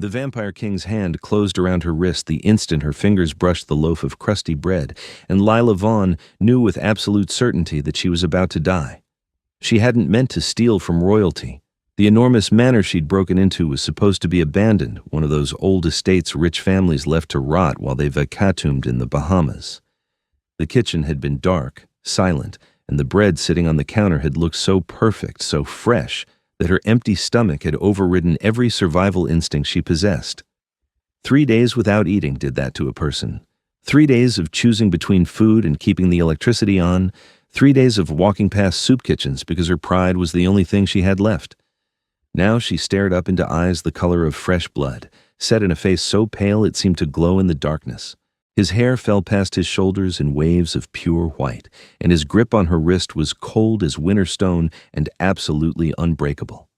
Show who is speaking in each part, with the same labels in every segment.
Speaker 1: The Vampire King's hand closed around her wrist the instant her fingers brushed the loaf of crusty bread, and Lila Vaughn knew with absolute certainty that she was about to die. She hadn't meant to steal from royalty. The enormous manor she'd broken into was supposed to be abandoned, one of those old estates rich families left to rot while they vacatumed in the Bahamas. The kitchen had been dark, silent, and the bread sitting on the counter had looked so perfect, so fresh, that her empty stomach had overridden every survival instinct she possessed. 3 days without eating did that to a person. 3 days of choosing between food and keeping the electricity on. 3 days of walking past soup kitchens because her pride was the only thing she had left. Now she stared up into eyes the color of fresh blood, set in a face so pale it seemed to glow in the darkness. His hair fell past his shoulders in waves of pure white, and his grip on her wrist was cold as winter stone and absolutely unbreakable.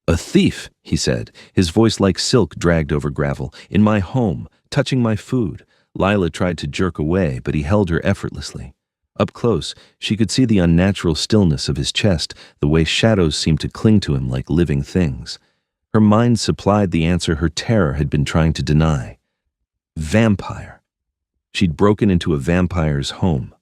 Speaker 1: "A thief," he said, his voice like silk dragged over gravel. "In my home, touching my food." Lila tried to jerk away, but he held her effortlessly. Up close, she could see the unnatural stillness of his chest, the way shadows seemed to cling to him like living things. Her mind supplied the answer her terror had been trying to deny. Vampire. She'd broken into a vampire's home.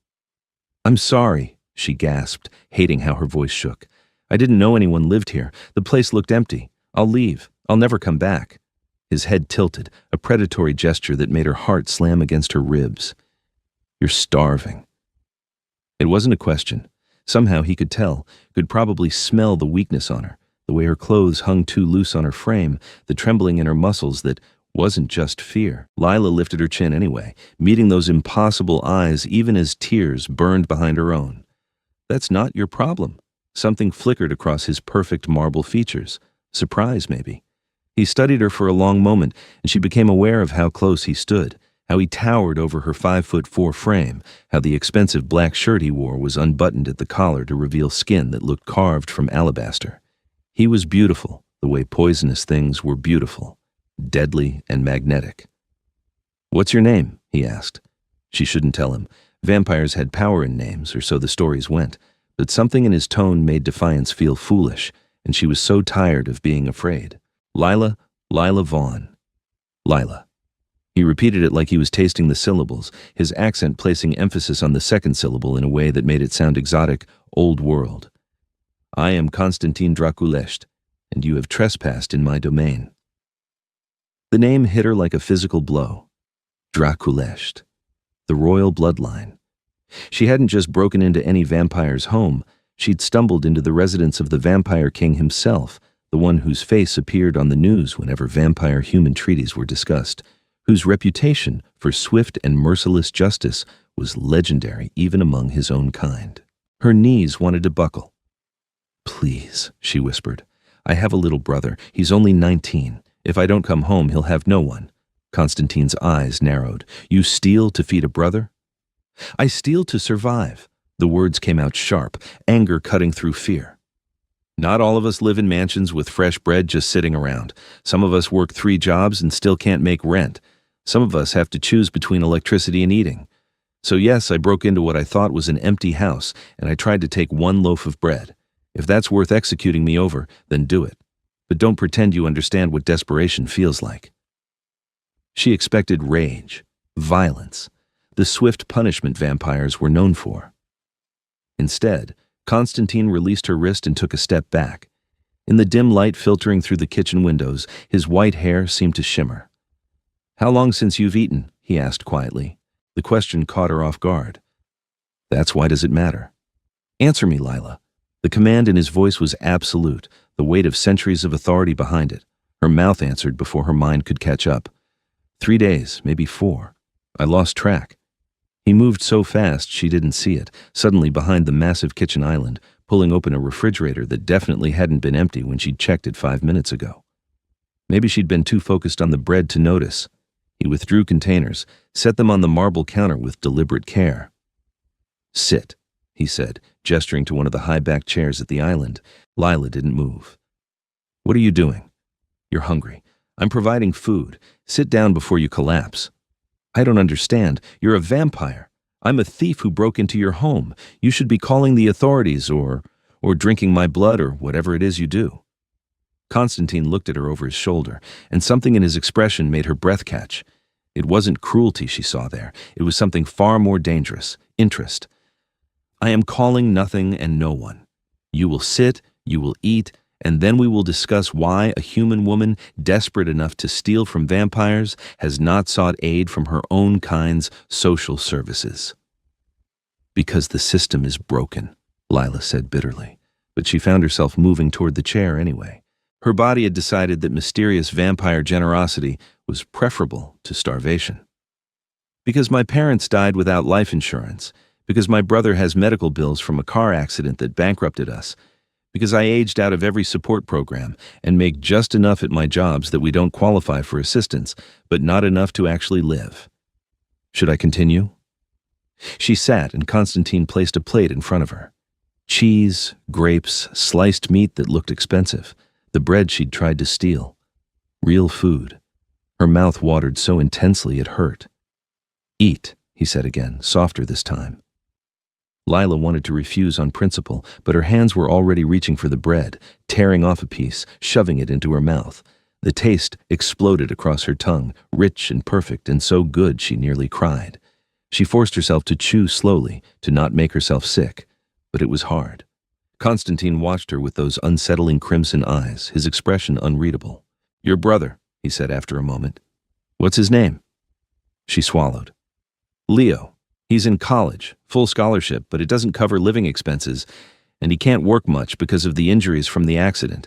Speaker 1: "I'm sorry," she gasped, hating how her voice shook. "I didn't know anyone lived here. The place looked empty. I'll leave. I'll never come back." His head tilted, a predatory gesture that made her heart slam against her ribs. "You're starving." It wasn't a question. Somehow he could tell, could probably smell the weakness on her, the way her clothes hung too loose on her frame, the trembling in her muscles that wasn't just fear. Lila lifted her chin anyway, meeting those impossible eyes even as tears burned behind her own. "That's not your problem." Something flickered across his perfect marble features. Surprise, maybe. He studied her for a long moment, and she became aware of how close he stood, how he towered over her 5'4" frame, how the expensive black shirt he wore was unbuttoned at the collar to reveal skin that looked carved from alabaster. He was beautiful, the way poisonous things were beautiful, deadly and magnetic. "What's your name?" he asked. She shouldn't tell him. Vampires had power in names, or so the stories went, but something in his tone made defiance feel foolish, and she was so tired of being afraid. Lila Vaughn. Lila. He repeated it like he was tasting the syllables, his accent placing emphasis on the second syllable in a way that made it sound exotic, old world. "I am Constantine Draculesht, and you have trespassed in my domain." The name hit her like a physical blow. Draculesht. The royal bloodline. She hadn't just broken into any vampire's home, she'd stumbled into the residence of the Vampire King himself, the one whose face appeared on the news whenever vampire-human treaties were discussed, whose reputation for swift and merciless justice was legendary even among his own kind. Her knees wanted to buckle. "Please," she whispered. "I have a little brother. He's only 19. If I don't come home, he'll have no one." Constantine's eyes narrowed. "You steal to feed a brother?" "I steal to survive." The words came out sharp, anger cutting through fear. "Not all of us live in mansions with fresh bread just sitting around. Some of us work 3 jobs and still can't make rent. Some of us have to choose between electricity and eating. So yes, I broke into what I thought was an empty house, and I tried to take 1 loaf of bread. If that's worth executing me over, then do it. But don't pretend you understand what desperation feels like." She expected rage, violence, the swift punishment vampires were known for. Instead, Constantine released her wrist and took a step back. In the dim light filtering through the kitchen windows, his white hair seemed to shimmer. "How long since you've eaten?" he asked quietly. The question caught her off guard. "That's why does it matter?" "Answer me, Lila." The command in his voice was absolute, the weight of centuries of authority behind it. Her mouth answered before her mind could catch up. 3 days, maybe 4. I lost track." He moved so fast she didn't see it, suddenly behind the massive kitchen island, pulling open a refrigerator that definitely hadn't been empty when she'd checked it 5 minutes ago. Maybe she'd been too focused on the bread to notice. He withdrew containers, set them on the marble counter with deliberate care. "Sit," he said, gesturing to one of the high-backed chairs at the island. Lila didn't move. "What are you doing?" "You're hungry. I'm providing food. Sit down before you collapse." "I don't understand. You're a vampire. I'm a thief who broke into your home. You should be calling the authorities or drinking my blood or whatever it is you do." Constantine looked at her over his shoulder, and something in his expression made her breath catch. It wasn't cruelty she saw there. It was something far more dangerous, interest. I am calling nothing and no one. You will sit, you will eat, and then we will discuss why a human woman, desperate enough to steal from vampires, has not sought aid from her own kind's social services. Because the system is broken, Lila said bitterly, but she found herself moving toward the chair anyway. Her body had decided that mysterious vampire generosity was preferable to starvation. Because my parents died without life insurance, because my brother has medical bills from a car accident that bankrupted us, because I aged out of every support program and make just enough at my jobs that we don't qualify for assistance, but not enough to actually live. Should I continue? She sat, and Constantine placed a plate in front of her. Cheese, grapes, sliced meat that looked expensive, the bread she'd tried to steal. Real food. Her mouth watered so intensely it hurt. Eat, he said again, softer this time. Lila wanted to refuse on principle, but her hands were already reaching for the bread, tearing off a piece, shoving it into her mouth. The taste exploded across her tongue, rich and perfect and so good she nearly cried. She forced herself to chew slowly, to not make herself sick, but it was hard. Constantine watched her with those unsettling crimson eyes, his expression unreadable. Your brother, he said after a moment. What's his name? She swallowed. Leo. He's in college, full scholarship, but it doesn't cover living expenses, and he can't work much because of the injuries from the accident.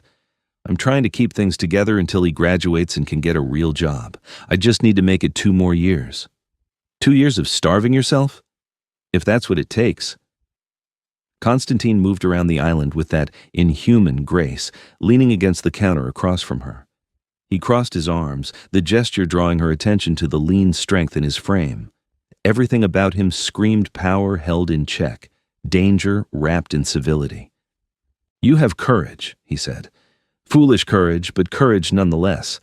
Speaker 1: I'm trying to keep things together until he graduates and can get a real job. I just need to make it 2 more years. 2 years of starving yourself? If that's what it takes. Constantine moved around the island with that inhuman grace, leaning against the counter across from her. He crossed his arms, the gesture drawing her attention to the lean strength in his frame. Everything about him screamed power held in check, danger wrapped in civility. You have courage, he said. Foolish courage, but courage nonetheless.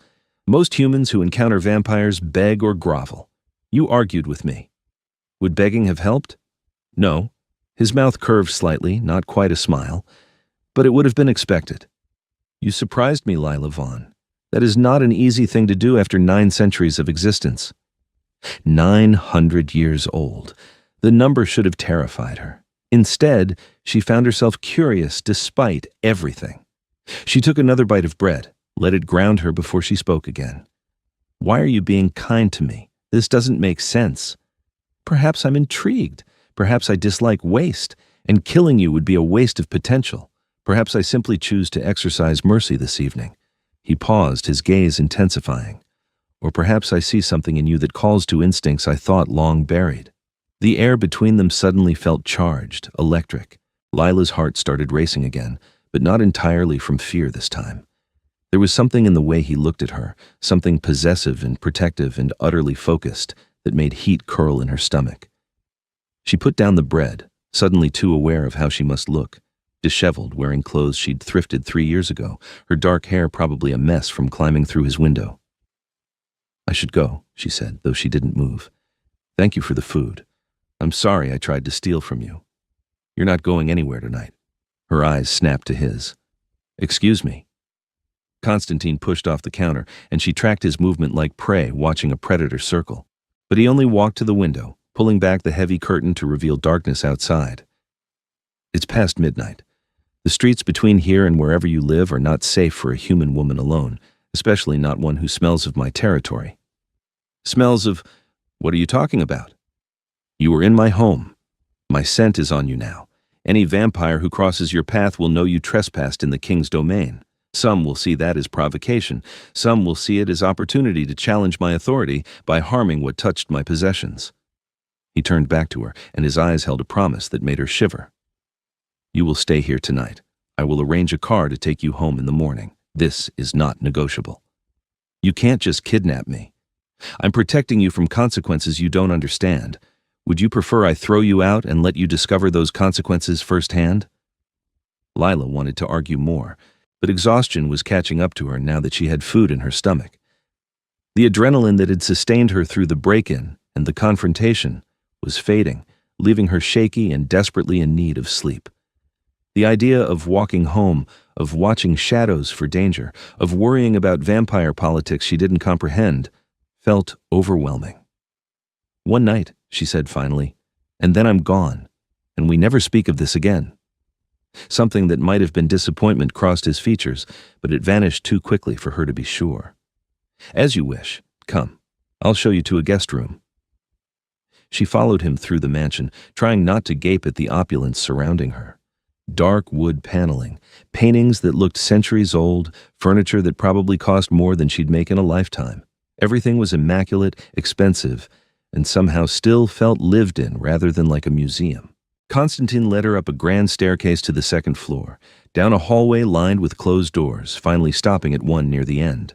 Speaker 1: Most humans who encounter vampires beg or grovel. You argued with me. Would begging have helped? No. His mouth curved slightly, not quite a smile, but it would have been expected. You surprised me, Lila Vaughn. That is not an easy thing to do after 9 centuries of existence. 900 years old. The number should have terrified her. Instead, she found herself curious despite everything. She took another bite of bread, let it ground her before she spoke again. Why are you being kind to me? This doesn't make sense. Perhaps I'm intrigued. Perhaps I dislike waste, and killing you would be a waste of potential. Perhaps I simply choose to exercise mercy this evening. He paused, his gaze intensifying. Or perhaps I see something in you that calls to instincts I thought long buried. The air between them suddenly felt charged, electric. Lila's heart started racing again, but not entirely from fear this time. There was something in the way he looked at her, something possessive and protective and utterly focused, that made heat curl in her stomach. She put down the bread, suddenly too aware of how she must look. Disheveled, wearing clothes she'd thrifted 3 years ago, her dark hair probably a mess from climbing through his window. I should go, she said, though she didn't move. Thank you for the food. I'm sorry I tried to steal from you. You're not going anywhere tonight. Her eyes snapped to his. Excuse me. Constantine pushed off the counter, and she tracked his movement like prey watching a predator circle. But he only walked to the window, pulling back the heavy curtain to reveal darkness outside. It's past midnight. The streets between here and wherever you live are not safe for a human woman alone, especially not one who smells of my territory. Smells of... What are you talking about? You were in my home. My scent is on you now. Any vampire who crosses your path will know you trespassed in the king's domain. Some will see that as provocation. Some will see it as opportunity to challenge my authority by harming what touched my possessions. He turned back to her, and his eyes held a promise that made her shiver. You will stay here tonight. I will arrange a car to take you home in the morning. This is not negotiable. You can't just kidnap me. I'm protecting you from consequences you don't understand. Would you prefer I throw you out and let you discover those consequences firsthand? Lila wanted to argue more, but exhaustion was catching up to her now that she had food in her stomach. The adrenaline that had sustained her through the break-in and the confrontation was fading, leaving her shaky and desperately in need of sleep. The idea of walking home, of watching shadows for danger, of worrying about vampire politics she didn't comprehend, felt overwhelming. "One night," she said finally, "and then I'm gone, and we never speak of this again." Something that might have been disappointment crossed his features, but it vanished too quickly for her to be sure. "As you wish. Come, I'll show you to a guest room." She followed him through the mansion, trying not to gape at the opulence surrounding her. Dark wood paneling, paintings that looked centuries old, furniture that probably cost more than she'd make in a lifetime. Everything was immaculate, expensive, and somehow still felt lived in rather than like a museum. Constantine led her up a grand staircase to the second floor, down a hallway lined with closed doors, finally stopping at one near the end.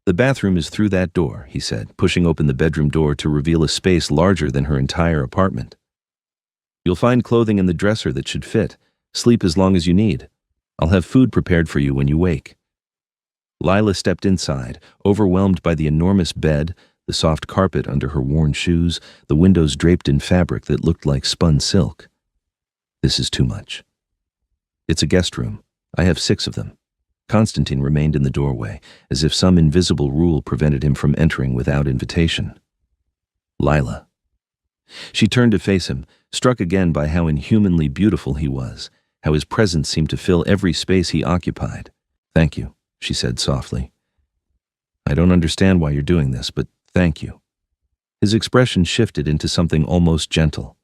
Speaker 1: "The bathroom is through that door," he said, pushing open the bedroom door to reveal a space larger than her entire apartment. "You'll find clothing in the dresser that should fit. Sleep as long as you need. I'll have food prepared for you when you wake." Lila stepped inside, overwhelmed by the enormous bed, the soft carpet under her worn shoes, the windows draped in fabric that looked like spun silk. "This is too much." "It's a guest room. I have 6 of them." Constantine remained in the doorway, as if some invisible rule prevented him from entering without invitation. "Lila." She turned to face him, struck again by how inhumanly beautiful he was, how his presence seemed to fill every space he occupied. "Thank you," she said softly. "I don't understand why you're doing this, but thank you." His expression shifted into something almost gentle.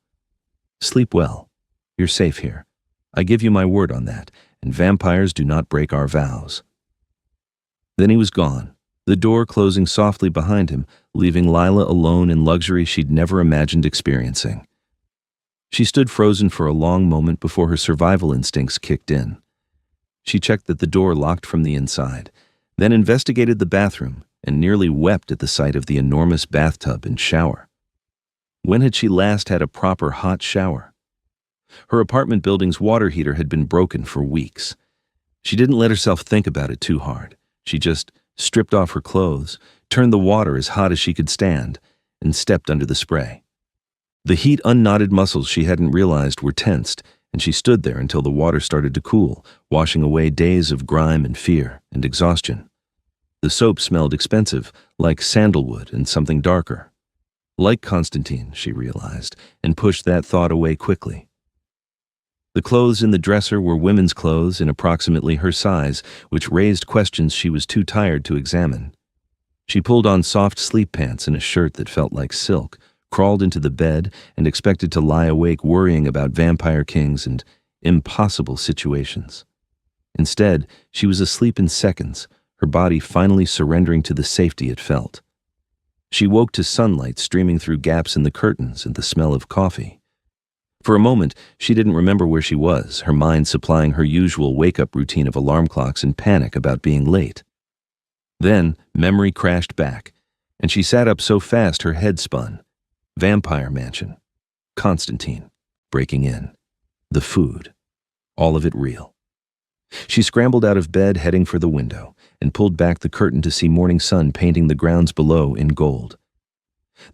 Speaker 1: "Sleep well. You're safe here. I give you my word on that, and vampires do not break our vows." Then he was gone, the door closing softly behind him, leaving Lila alone in luxury she'd never imagined experiencing. She stood frozen for a long moment before her survival instincts kicked in. She checked that the door locked from the inside, then investigated the bathroom and nearly wept at the sight of the enormous bathtub and shower. When had she last had a proper hot shower? Her apartment building's water heater had been broken for weeks. She didn't let herself think about it too hard. She just stripped off her clothes, turned the water as hot as she could stand, and stepped under the spray. The heat unknotted muscles she hadn't realized were tensed, and she stood there until the water started to cool, washing away days of grime and fear and exhaustion. The soap smelled expensive, like sandalwood and something darker. Like Constantine, she realized, and pushed that thought away quickly. The clothes in the dresser were women's clothes in approximately her size, which raised questions she was too tired to examine. She pulled on soft sleep pants and a shirt that felt like silk, crawled into the bed, and expected to lie awake worrying about vampire kings and impossible situations. Instead, she was asleep in seconds, her body finally surrendering to the safety it felt. She woke to sunlight streaming through gaps in the curtains and the smell of coffee. For a moment, she didn't remember where she was, her mind supplying her usual wake-up routine of alarm clocks and panic about being late. Then, memory crashed back, and she sat up so fast her head spun. Vampire mansion. Constantine. Breaking in. The food. All of it real. She scrambled out of bed, heading for the window, and pulled back the curtain to see morning sun painting the grounds below in gold.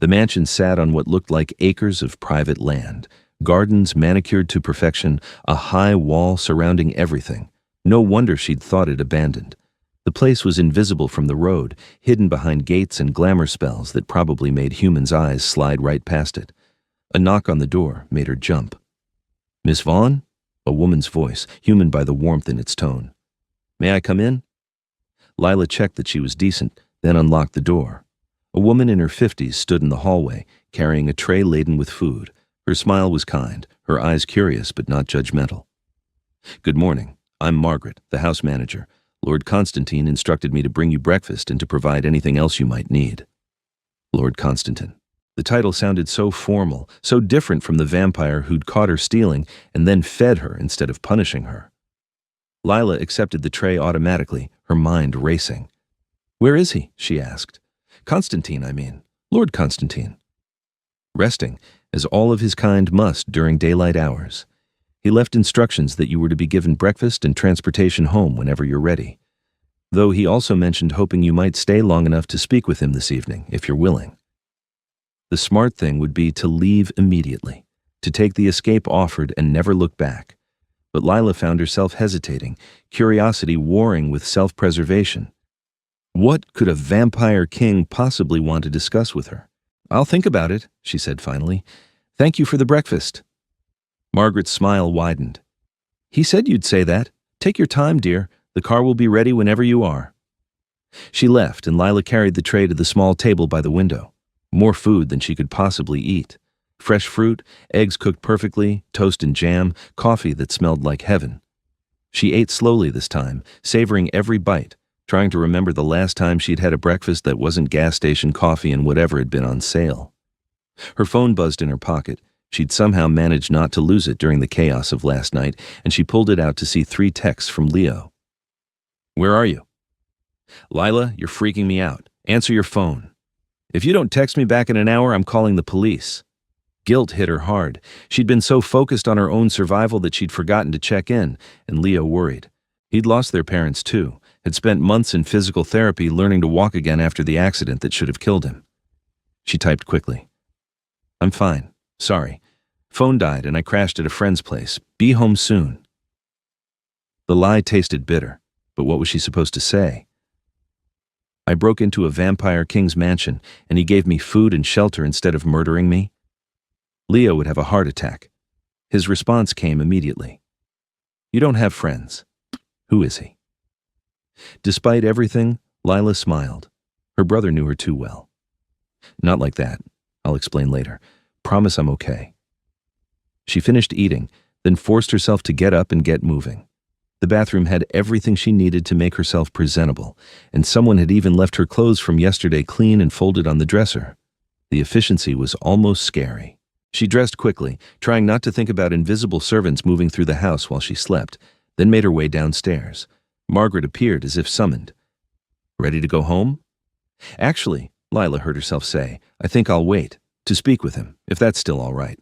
Speaker 1: The mansion sat on what looked like acres of private land, gardens manicured to perfection, a high wall surrounding everything. No wonder she'd thought it abandoned. The place was invisible from the road, hidden behind gates and glamour spells that probably made humans' eyes slide right past it. A knock on the door made her jump. "Miss Vaughn?" A woman's voice, human by the warmth in its tone. "May I come in?" Lila checked that she was decent, then unlocked the door. A woman in her 50s stood in the hallway, carrying a tray laden with food. Her smile was kind, her eyes curious but not judgmental. "Good morning. I'm Margaret, the house manager. Lord Constantine instructed me to bring you breakfast and to provide anything else you might need." Lord Constantine. The title sounded so formal, so different from the vampire who'd caught her stealing and then fed her instead of punishing her. Lila accepted the tray automatically, her mind racing. "Where is he?" she asked. "Constantine, I mean. Lord Constantine." "Resting, as all of his kind must during daylight hours. He left instructions that you were to be given breakfast and transportation home whenever you're ready. Though he also mentioned hoping you might stay long enough to speak with him this evening, if you're willing." The smart thing would be to leave immediately, to take the escape offered and never look back. But Lila found herself hesitating, curiosity warring with self-preservation. What could a vampire king possibly want to discuss with her? "I'll think about it," she said finally. "Thank you for the breakfast." Margaret's smile widened. "He said you'd say that. Take your time, dear. The car will be ready whenever you are." She left, and Lila carried the tray to the small table by the window. More food than she could possibly eat. Fresh fruit, eggs cooked perfectly, toast and jam, coffee that smelled like heaven. She ate slowly this time, savoring every bite, trying to remember the last time she'd had a breakfast that wasn't gas station coffee and whatever had been on sale. Her phone buzzed in her pocket. She'd somehow managed not to lose it during the chaos of last night, and she pulled it out to see 3 texts from Leo. "Where are you?" "Lila, you're freaking me out. Answer your phone. If you don't text me back in an hour, I'm calling the police." Guilt hit her hard. She'd been so focused on her own survival that she'd forgotten to check in, and Leo worried. He'd lost their parents too, had spent months in physical therapy learning to walk again after the accident that should have killed him. She typed quickly. "I'm fine. Sorry. Phone died and I crashed at a friend's place. Be home soon." The lie tasted bitter, but what was she supposed to say? "I broke into a vampire king's mansion and he gave me food and shelter instead of murdering me." Leo would have a heart attack. His response came immediately. "You don't have friends. Who is he?" Despite everything, Lila smiled. Her brother knew her too well. "Not like that. I'll explain later. Promise I'm okay." She finished eating, then forced herself to get up and get moving. The bathroom had everything she needed to make herself presentable, and someone had even left her clothes from yesterday clean and folded on the dresser. The efficiency was almost scary. She dressed quickly, trying not to think about invisible servants moving through the house while she slept, then made her way downstairs. Margaret appeared as if summoned. "Ready to go home?" "Actually," Lila heard herself say, "I think I'll wait to speak with him, if that's still all right."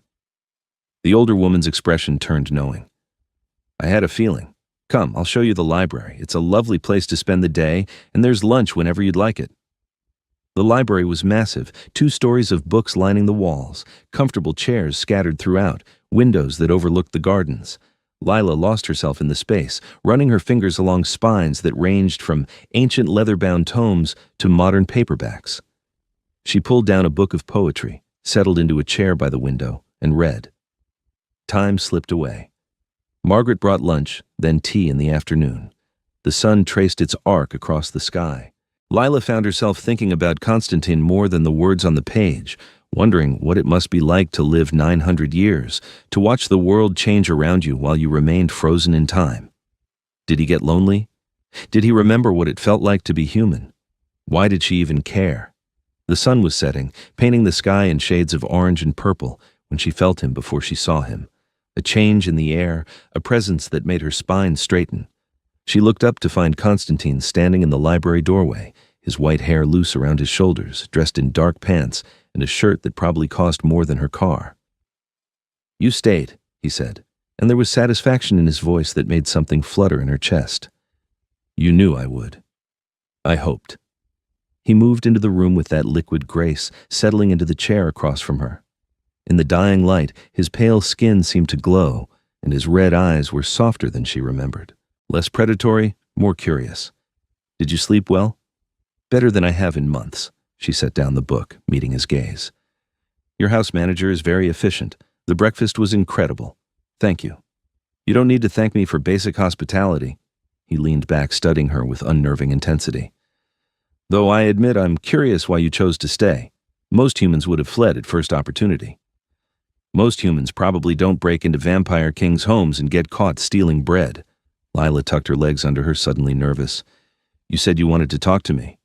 Speaker 1: The older woman's expression turned knowing. "I had a feeling. Come, I'll show you the library. It's a lovely place to spend the day, and there's lunch whenever you'd like it." The library was massive, 2 stories of books lining the walls, comfortable chairs scattered throughout, windows that overlooked the gardens. Lila lost herself in the space, running her fingers along spines that ranged from ancient leather-bound tomes to modern paperbacks. She pulled down a book of poetry, settled into a chair by the window, and read. Time slipped away. Margaret brought lunch, then tea in the afternoon. The sun traced its arc across the sky. Lila found herself thinking about Constantine more than the words on the page, wondering what it must be like to live 900 years, to watch the world change around you while you remained frozen in time. Did he get lonely? Did he remember what it felt like to be human? Why did she even care? The sun was setting, painting the sky in shades of orange and purple when she felt him before she saw him. A change in the air, a presence that made her spine straighten. She looked up to find Constantine standing in the library doorway, his white hair loose around his shoulders, dressed in dark pants and a shirt that probably cost more than her car. "You stayed," he said, and there was satisfaction in his voice that made something flutter in her chest. "You knew I would. I hoped." He moved into the room with that liquid grace, settling into the chair across from her. In the dying light, his pale skin seemed to glow, and his red eyes were softer than she remembered. Less predatory, more curious. "Did you sleep well?" "Better than I have in months." She set down the book, meeting his gaze. "Your house manager is very efficient. The breakfast was incredible. Thank you. You don't need to thank me for basic hospitality." He leaned back, studying her with unnerving intensity. "Though I admit I'm curious why you chose to stay. Most humans would have fled at first opportunity." "Most humans probably don't break into vampire kings' homes and get caught stealing bread." Lila tucked her legs under her, suddenly nervous. "You said you wanted to talk to me.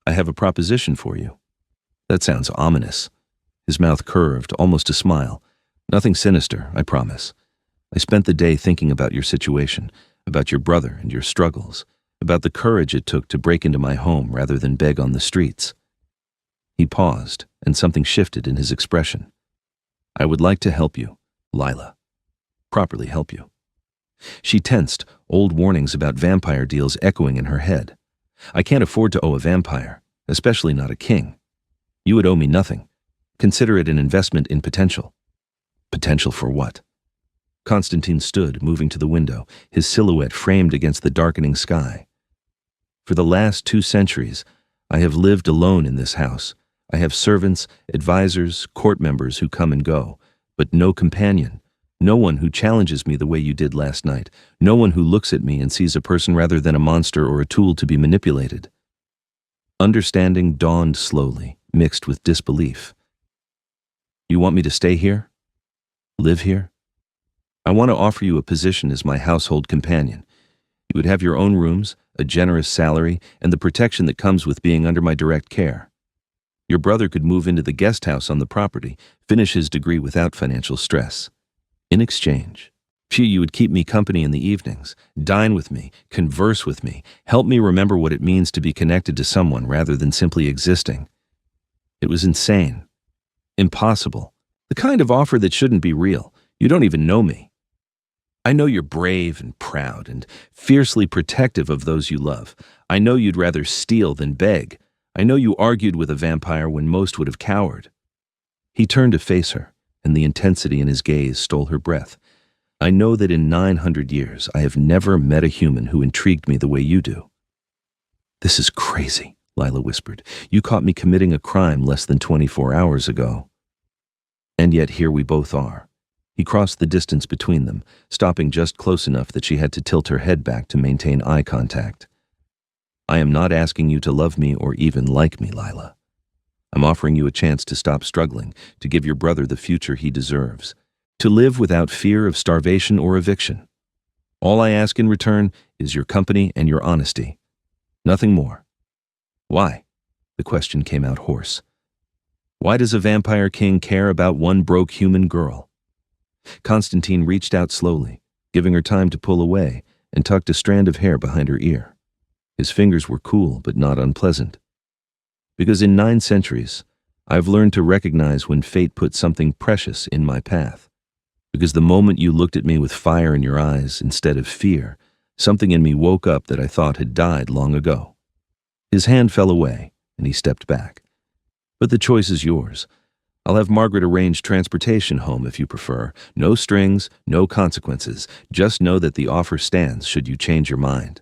Speaker 1: I have a proposition for you." "That sounds ominous." His mouth curved, almost a smile. "Nothing sinister, I promise. I spent the day thinking about your situation, about your brother and your struggles, about the courage it took to break into my home rather than beg on the streets." He paused, and something shifted in his expression. "I would like to help you, Lila. Properly help you." She tensed, old warnings about vampire deals echoing in her head. "I can't afford to owe a vampire, especially not a king. You would owe me nothing. Consider it an investment in potential." "Potential for what?" Constantine stood, moving to the window, his silhouette framed against the darkening sky. For the last 2 centuries, I have lived alone in this house. I have servants, advisors, court members who come and go, but no companion, no one who challenges me the way you did last night, no one who looks at me and sees a person rather than a monster or a tool to be manipulated. Understanding dawned slowly, mixed with disbelief. You want me to stay here? Live here? I want to offer you a position as my household companion. You would have your own rooms, a generous salary, and the protection that comes with being under my direct care. Your brother could move into the guest house on the property, finish his degree without financial stress. In exchange, you would keep me company in the evenings, dine with me, converse with me, help me remember what it means to be connected to someone rather than simply existing. It was insane. Impossible. The kind of offer that shouldn't be real. You don't even know me. I know you're brave and proud and fiercely protective of those you love. I know you'd rather steal than beg. I know you argued with a vampire when most would have cowered. He turned to face her, and the intensity in his gaze stole her breath. I know that in 900 years I have never met a human who intrigued me the way you do. This is crazy, Lila whispered. You caught me committing a crime less than 24 hours ago. And yet here we both are. He crossed the distance between them, stopping just close enough that she had to tilt her head back to maintain eye contact. I am not asking you to love me or even like me, Lila. I'm offering you a chance to stop struggling, to give your brother the future he deserves, to live without fear of starvation or eviction. All I ask in return is your company and your honesty. Nothing more. Why? The question came out hoarse. Why does a vampire king care about one broke human girl? Constantine reached out slowly, giving her time to pull away, and tucked a strand of hair behind her ear. His fingers were cool but not unpleasant. Because in 9 centuries, I've learned to recognize when fate put something precious in my path. Because the moment you looked at me with fire in your eyes instead of fear, something in me woke up that I thought had died long ago. His hand fell away, and he stepped back. But the choice is yours. I'll have Margaret arrange transportation home if you prefer. No strings, no consequences. Just know that the offer stands should you change your mind.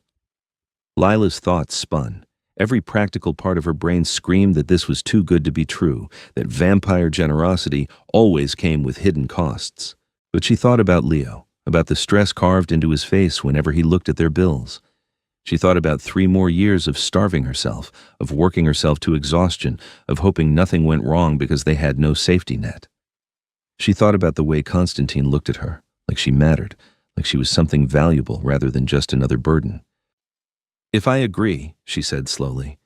Speaker 1: Lila's thoughts spun. Every practical part of her brain screamed that this was too good to be true, that vampire generosity always came with hidden costs. But she thought about Leo, about the stress carved into his face whenever he looked at their bills. She thought about 3 more years of starving herself, of working herself to exhaustion, of hoping nothing went wrong because they had no safety net. She thought about the way Constantine looked at her, like she mattered, like she was something valuable rather than just another burden. If I agree, she said slowly,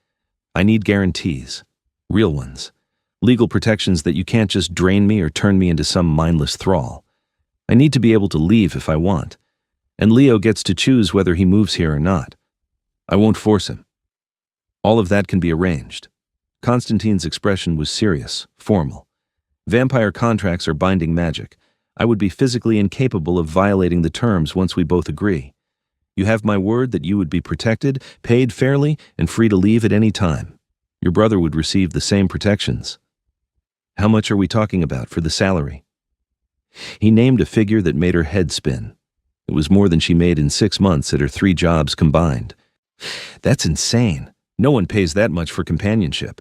Speaker 1: I need guarantees, real ones, legal protections that you can't just drain me or turn me into some mindless thrall. I need to be able to leave if I want, and Leo gets to choose whether he moves here or not. I won't force him. All of that can be arranged. Constantine's expression was serious, formal. Vampire contracts are binding magic. I would be physically incapable of violating the terms once we both agree. You have my word that you would be protected, paid fairly, and free to leave at any time. Your brother would receive the same protections. How much are we talking about for the salary? He named a figure that made her head spin. It was more than she made in 6 months at her 3 jobs combined. That's insane. No one pays that much for companionship.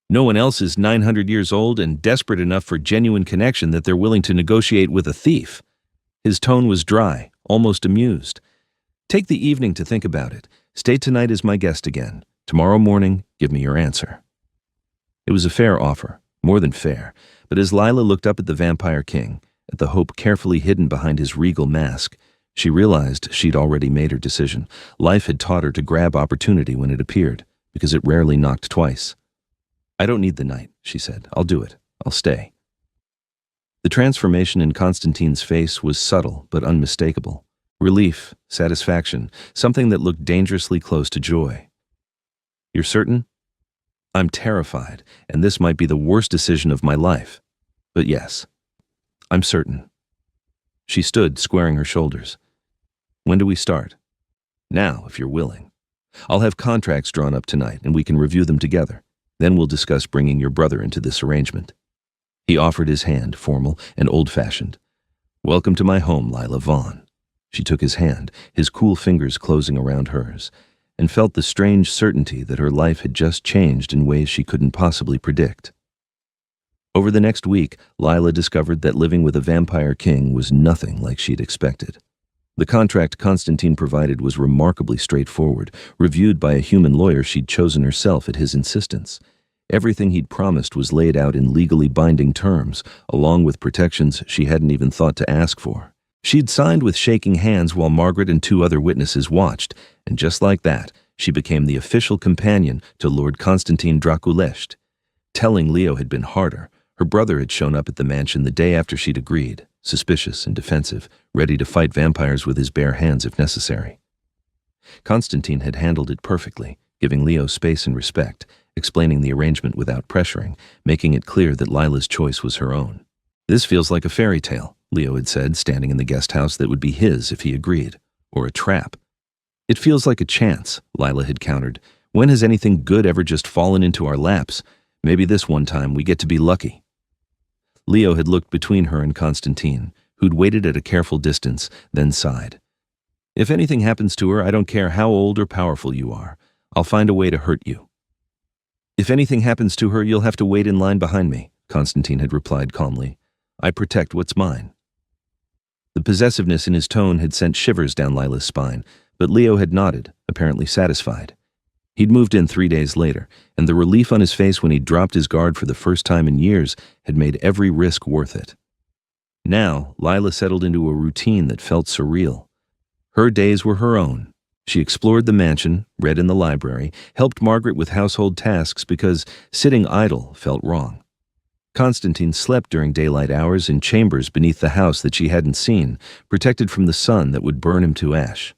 Speaker 1: No one else is 900 years old and desperate enough for genuine connection that they're willing to negotiate with a thief. His tone was dry, almost amused. Take the evening to think about it. Stay tonight as my guest again. Tomorrow morning, give me your answer. It was a fair offer, more than fair, but as Lila looked up at the Vampire King, at the hope carefully hidden behind his regal mask, she realized she'd already made her decision. Life had taught her to grab opportunity when it appeared, because it rarely knocked twice. I don't need the night, she said. I'll do it. I'll stay. The transformation in Constantine's face was subtle but unmistakable. Relief, satisfaction, something that looked dangerously close to joy. You're certain? I'm terrified, and this might be the worst decision of my life. But yes, I'm certain. She stood, squaring her shoulders. When do we start? Now, if you're willing. I'll have contracts drawn up tonight, and we can review them together. Then we'll discuss bringing your brother into this arrangement. He offered his hand, formal and old-fashioned. Welcome to my home, Lila Vaughn. She took his hand, his cool fingers closing around hers, and felt the strange certainty that her life had just changed in ways she couldn't possibly predict. Over the next week, Lila discovered that living with a vampire king was nothing like she'd expected. The contract Constantine provided was remarkably straightforward, reviewed by a human lawyer she'd chosen herself at his insistence. Everything he'd promised was laid out in legally binding terms, along with protections she hadn't even thought to ask for. She'd signed with shaking hands while Margaret and 2 other witnesses watched, and just like that, she became the official companion to Lord Constantine Draculesht. Telling Leo had been harder. Her brother had shown up at the mansion the day after she'd agreed, suspicious and defensive, ready to fight vampires with his bare hands if necessary. Constantine had handled it perfectly, giving Leo space and respect, explaining the arrangement without pressuring, making it clear that Lila's choice was her own. "This feels like a fairy tale," Leo had said, standing in the guest house that would be his if he agreed. Or a trap. "It feels like a chance," Lila had countered. "When has anything good ever just fallen into our laps? Maybe this one time we get to be lucky." Leo had looked between her and Constantine, who'd waited at a careful distance, then sighed. "If anything happens to her, I don't care how old or powerful you are. I'll find a way to hurt you." "If anything happens to her, you'll have to wait in line behind me," Constantine had replied calmly. "I protect what's mine." The possessiveness in his tone had sent shivers down Lila's spine, but Leo had nodded, apparently satisfied. He'd moved in 3 days later, and the relief on his face when he'd dropped his guard for the first time in years had made every risk worth it. Now, Lila settled into a routine that felt surreal. Her days were her own. She explored the mansion, read in the library, helped Margaret with household tasks because sitting idle felt wrong. Constantine slept during daylight hours in chambers beneath the house that she hadn't seen, protected from the sun that would burn him to ash.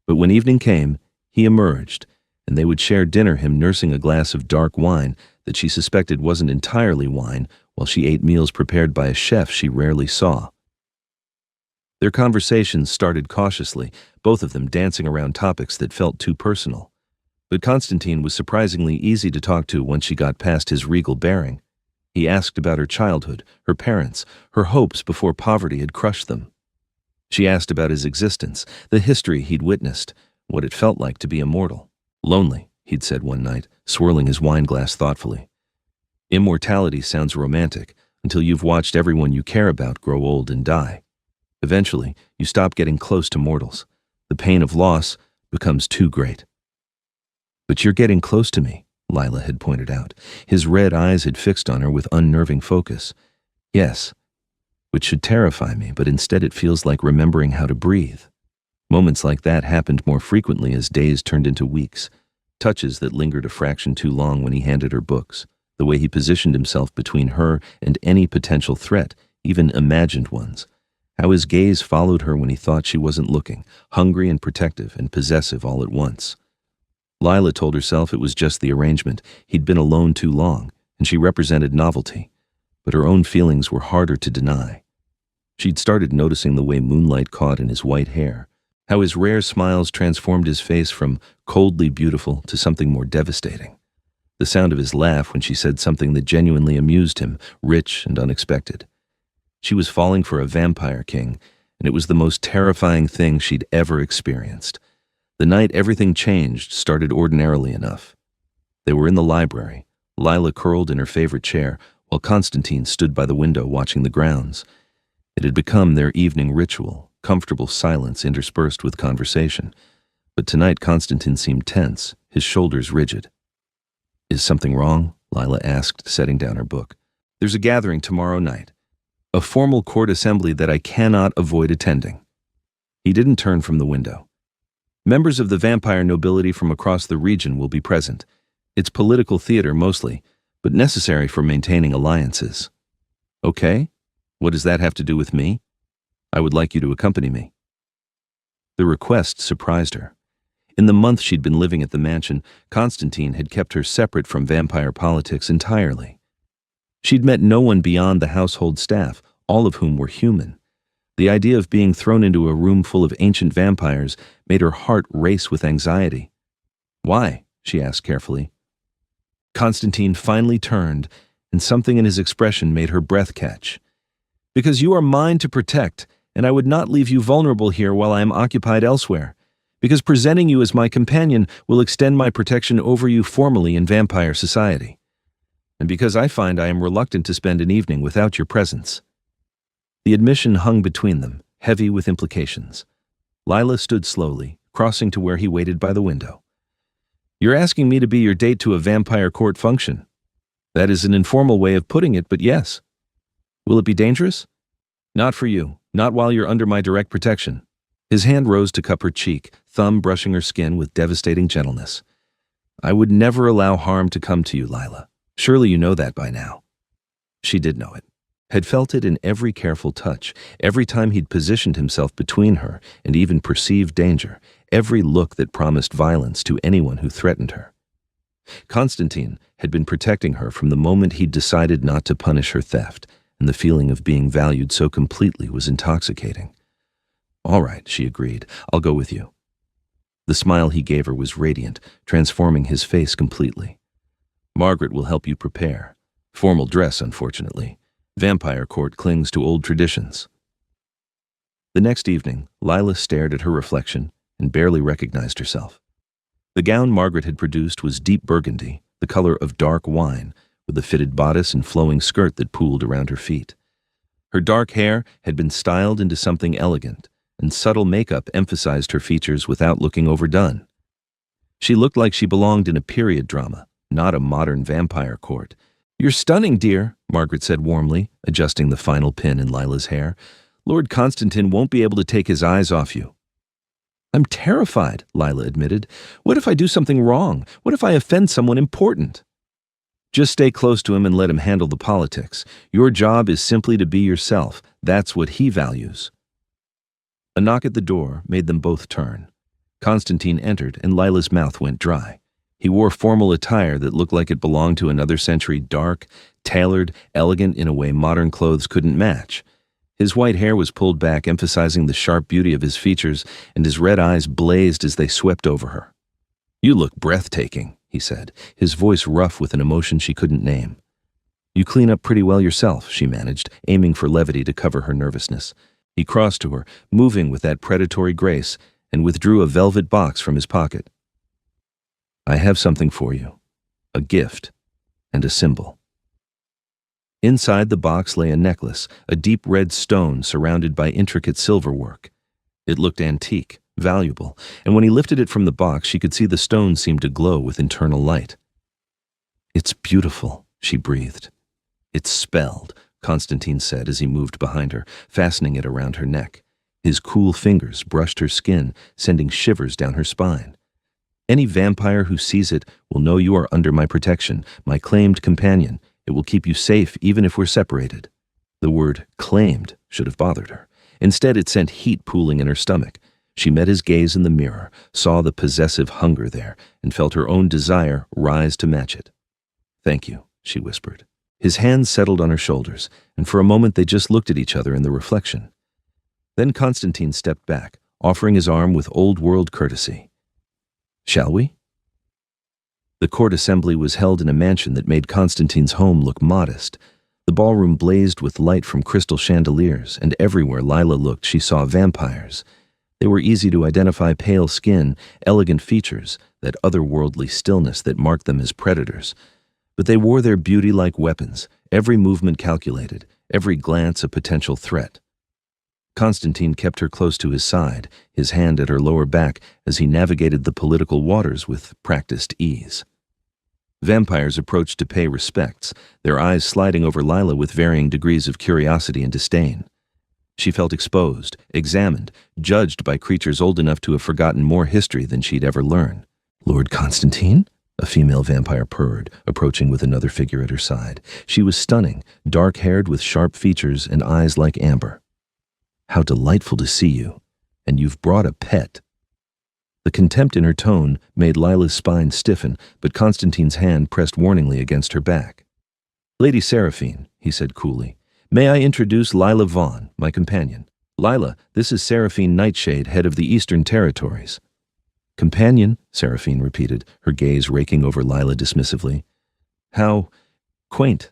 Speaker 1: But when evening came, he emerged, and they would share dinner, him nursing a glass of dark wine that she suspected wasn't entirely wine, while she ate meals prepared by a chef she rarely saw. Their conversations started cautiously, both of them dancing around topics that felt too personal. But Constantine was surprisingly easy to talk to once she got past his regal bearing. He asked about her childhood, her parents, her hopes before poverty had crushed them. She asked about his existence, the history he'd witnessed, what it felt like to be immortal. "Lonely," he'd said one night, swirling his wine glass thoughtfully. "Immortality sounds romantic until you've watched everyone you care about grow old and die. Eventually, you stop getting close to mortals. The pain of loss becomes too great." "But you're getting close to me," Lila had pointed out. His red eyes had fixed on her with unnerving focus. "Yes, which should terrify me, but instead it feels like remembering how to breathe." Moments like that happened more frequently as days turned into weeks, touches that lingered a fraction too long when he handed her books, the way he positioned himself between her and any potential threat, even imagined ones, how his gaze followed her when he thought she wasn't looking, hungry and protective and possessive all at once. Lila told herself it was just the arrangement. He'd been alone too long, and she represented novelty, but her own feelings were harder to deny. She'd started noticing the way moonlight caught in his white hair, how his rare smiles transformed his face from coldly beautiful to something more devastating. The sound of his laugh when she said something that genuinely amused him, rich and unexpected. She was falling for a vampire king, and it was the most terrifying thing she'd ever experienced. The night everything changed started ordinarily enough. They were in the library, Lila curled in her favorite chair, while Constantine stood by the window watching the grounds. It had become their evening ritual, comfortable silence interspersed with conversation. But tonight Constantine seemed tense, his shoulders rigid. "Is something wrong?" Lila asked, setting down her book. "There's a gathering tomorrow night. A formal court assembly that I cannot avoid attending." He didn't turn from the window. "Members of the vampire nobility from across the region will be present. It's political theater mostly, but necessary for maintaining alliances." "Okay. What does that have to do with me?" "I would like you to accompany me." The request surprised her. In the month she'd been living at the mansion, Constantine had kept her separate from vampire politics entirely. She'd met no one beyond the household staff, all of whom were human. The idea of being thrown into a room full of ancient vampires made her heart race with anxiety. "Why?" she asked carefully. Constantine finally turned, and something in his expression made her breath catch. "Because you are mine to protect, and I would not leave you vulnerable here while I am occupied elsewhere, because presenting you as my companion will extend my protection over you formally in vampire society, and because I find I am reluctant to spend an evening without your presence." The admission hung between them, heavy with implications. Lila stood slowly, crossing to where he waited by the window. "You're asking me to be your date to a vampire court function. That is an informal way of putting it, but yes. Will it be dangerous? Not for you, not while you're under my direct protection." His hand rose to cup her cheek, thumb brushing her skin with devastating gentleness. "I would never allow harm to come to you, Lila. Surely you know that by now." She did know it, had felt it in every careful touch, every time he'd positioned himself between her and even perceived danger, every look that promised violence to anyone who threatened her. Constantine had been protecting her from the moment he'd decided not to punish her theft, and the feeling of being valued so completely was intoxicating. "All right," she agreed, "I'll go with you." The smile he gave her was radiant, transforming his face completely. "Margaret will help you prepare. Formal dress, unfortunately. Vampire court clings to old traditions." The next evening, Lila stared at her reflection and barely recognized herself. The gown Margaret had produced was deep burgundy, the color of dark wine, with a fitted bodice and flowing skirt that pooled around her feet. Her dark hair had been styled into something elegant, and subtle makeup emphasized her features without looking overdone. She looked like she belonged in a period drama, not a modern vampire court. "You're stunning, dear," Margaret said warmly, adjusting the final pin in Lila's hair. "Lord Constantine won't be able to take his eyes off you." "I'm terrified," Lila admitted. "What if I do something wrong? What if I offend someone important?" "Just stay close to him and let him handle the politics. Your job is simply to be yourself. That's what he values." A knock at the door made them both turn. Constantine entered, and Lila's mouth went dry. He wore formal attire that looked like it belonged to another century, dark, tailored, elegant in a way modern clothes couldn't match. His white hair was pulled back, emphasizing the sharp beauty of his features, and his red eyes blazed as they swept over her. "You look breathtaking," he said, his voice rough with an emotion she couldn't name. "You clean up pretty well yourself," she managed, aiming for levity to cover her nervousness. He crossed to her, moving with that predatory grace, and withdrew a velvet box from his pocket. "I have something for you, a gift and a symbol." Inside the box lay a necklace, a deep red stone surrounded by intricate silver work. It looked antique, valuable, and when he lifted it from the box, she could see the stone seemed to glow with internal light. "It's beautiful," she breathed. "It's spelled," Constantine said as he moved behind her, fastening it around her neck. His cool fingers brushed her skin, sending shivers down her spine. "Any vampire who sees it will know you are under my protection, my claimed companion. It will keep you safe even if we're separated." The word "claimed" should have bothered her. Instead, it sent heat pooling in her stomach. She met his gaze in the mirror, saw the possessive hunger there, and felt her own desire rise to match it. "Thank you," she whispered. His hands settled on her shoulders, and for a moment they just looked at each other in the reflection. Then Constantine stepped back, offering his arm with old-world courtesy. "Shall we?" The court assembly was held in a mansion that made Constantine's home look modest. The ballroom blazed with light from crystal chandeliers, and everywhere Lila looked she saw vampires. They were easy to identify: pale skin, elegant features, that otherworldly stillness that marked them as predators. But they wore their beauty like weapons, every movement calculated, every glance a potential threat. Constantine kept her close to his side, his hand at her lower back as he navigated the political waters with practiced ease. Vampires approached to pay respects, their eyes sliding over Lila with varying degrees of curiosity and disdain. She felt exposed, examined, judged by creatures old enough to have forgotten more history than she'd ever learned. "Lord Constantine?" A female vampire purred, approaching with another figure at her side. She was stunning, dark-haired with sharp features and eyes like amber. "How delightful to see you. And you've brought a pet." The contempt in her tone made Lila's spine stiffen, but Constantine's hand pressed warningly against her back. "Lady Seraphine," he said coolly, "may I introduce Lila Vaughn, my companion? Lila, this is Seraphine Nightshade, head of the Eastern Territories." "Companion," Seraphine repeated, her gaze raking over Lila dismissively. "How quaint.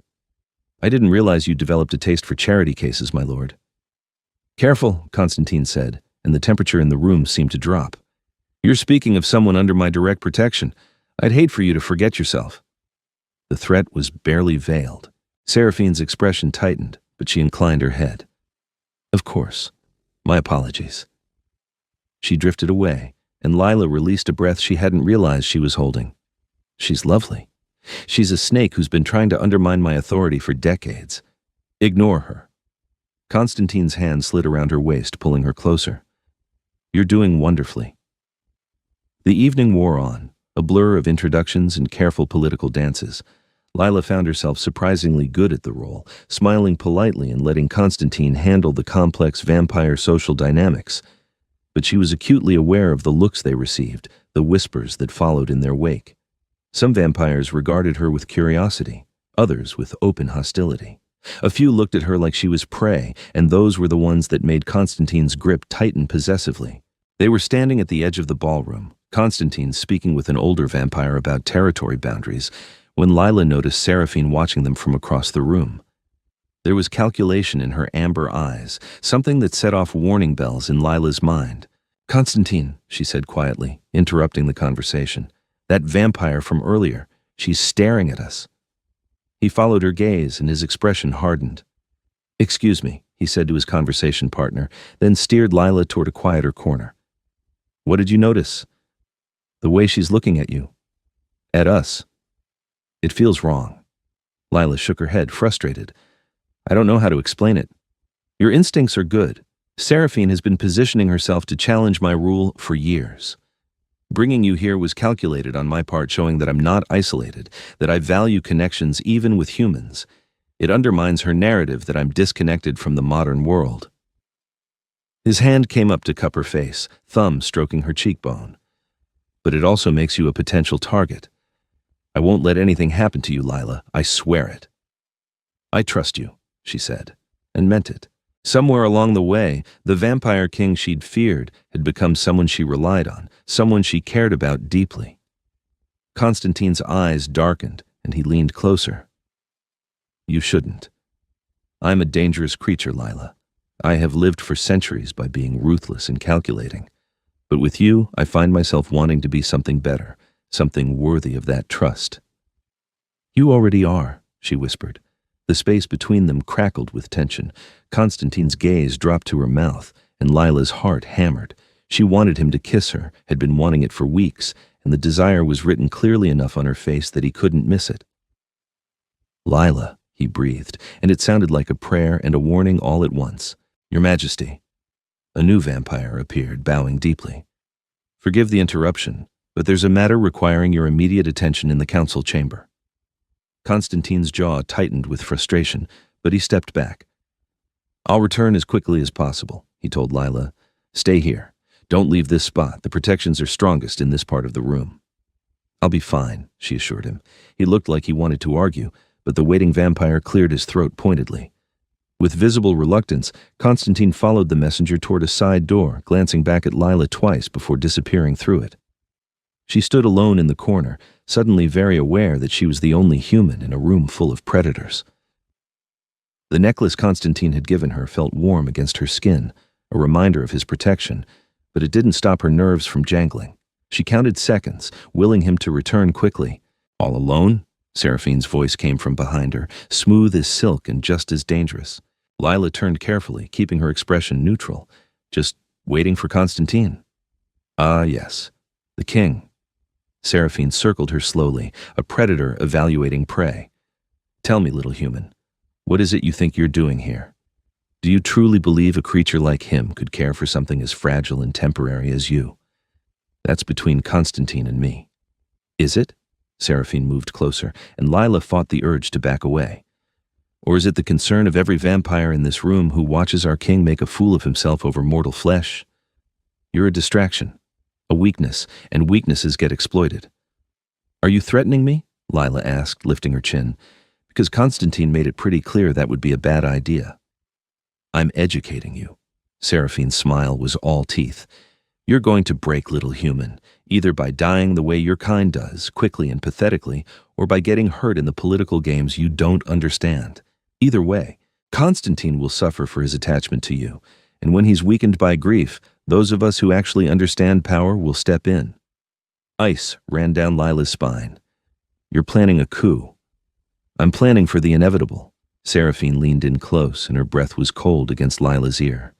Speaker 1: I didn't realize you developed a taste for charity cases, my lord." Careful, Constantine said, and the temperature in the room seemed to drop. You're speaking of someone under my direct protection. I'd hate for you to forget yourself. The threat was barely veiled. Seraphine's expression tightened, but she inclined her head. Of course. My apologies. She drifted away, and Lila released a breath she hadn't realized she was holding. She's lovely. She's a snake who's been trying to undermine my authority for decades. Ignore her. Constantine's hand slid around her waist, pulling her closer. You're doing wonderfully. The evening wore on, a blur of introductions and careful political dances. Lila found herself surprisingly good at the role, smiling politely and letting Constantine handle the complex vampire social dynamics. But she was acutely aware of the looks they received, the whispers that followed in their wake. Some vampires regarded her with curiosity, others with open hostility. A few looked at her like she was prey, and those were the ones that made Constantine's grip tighten possessively. They were standing at the edge of the ballroom, Constantine speaking with an older vampire about territory boundaries, when Lila noticed Seraphine watching them from across the room. There was calculation in her amber eyes, something that set off warning bells in Lila's mind. Constantine, she said quietly, interrupting the conversation. That vampire from earlier, she's staring at us. He followed her gaze and his expression hardened. Excuse me, he said to his conversation partner, then steered Lila toward a quieter corner. What did you notice? The way she's looking at you. At us. It feels wrong. Lila shook her head, frustrated. I don't know how to explain it. Your instincts are good. Seraphine has been positioning herself to challenge my rule for years. Bringing you here was calculated on my part, showing that I'm not isolated, that I value connections even with humans. It undermines her narrative that I'm disconnected from the modern world. His hand came up to cup her face, thumb stroking her cheekbone. But it also makes you a potential target. I won't let anything happen to you, Lila. I swear it. I trust you, she said, and meant it. Somewhere along the way, the vampire king she'd feared had become someone she relied on, someone she cared about deeply. Constantine's eyes darkened, and he leaned closer. You shouldn't. I'm a dangerous creature, Lila. I have lived for centuries by being ruthless and calculating. But with you, I find myself wanting to be something better, something worthy of that trust. You already are, she whispered. The space between them crackled with tension. Constantine's gaze dropped to her mouth, and Lila's heart hammered. She wanted him to kiss her, had been wanting it for weeks, and the desire was written clearly enough on her face that he couldn't miss it. Lila, he breathed, and it sounded like a prayer and a warning all at once. Your Majesty. A new vampire appeared, bowing deeply. Forgive the interruption, but there's a matter requiring your immediate attention in the council chamber. Constantine's jaw tightened with frustration, but he stepped back. I'll return as quickly as possible, he told Lila. Stay here. Don't leave this spot. The protections are strongest in this part of the room. I'll be fine, she assured him. He looked like he wanted to argue, but the waiting vampire cleared his throat pointedly. With visible reluctance, Constantine followed the messenger toward a side door, glancing back at Lila twice before disappearing through it. She stood alone in the corner, suddenly very aware that she was the only human in a room full of predators. The necklace Constantine had given her felt warm against her skin, a reminder of his protection, but it didn't stop her nerves from jangling. She counted seconds, willing him to return quickly. All alone? Seraphine's voice came from behind her, smooth as silk and just as dangerous. Lila turned carefully, keeping her expression neutral, just waiting for Constantine. Ah, yes, the king. Seraphine circled her slowly, a predator evaluating prey. Tell me, little human, what is it you think you're doing here? Do you truly believe a creature like him could care for something as fragile and temporary as you? That's between Constantine and me. Is it? Seraphine moved closer, and Lila fought the urge to back away. Or is it the concern of every vampire in this room who watches our king make a fool of himself over mortal flesh? You're a distraction, a weakness, and weaknesses get exploited. Are you threatening me? Lila asked, lifting her chin, because Constantine made it pretty clear that would be a bad idea. I'm educating you. Seraphine's smile was all teeth. You're going to break, little human, either by dying the way your kind does, quickly and pathetically, or by getting hurt in the political games you don't understand. Either way, Constantine will suffer for his attachment to you, And when he's weakened by grief, those of us who actually understand power will step in. Ice ran down Lila's spine. You're planning a coup. I'm planning for the inevitable. Seraphine leaned in close, and her breath was cold against Lila's ear.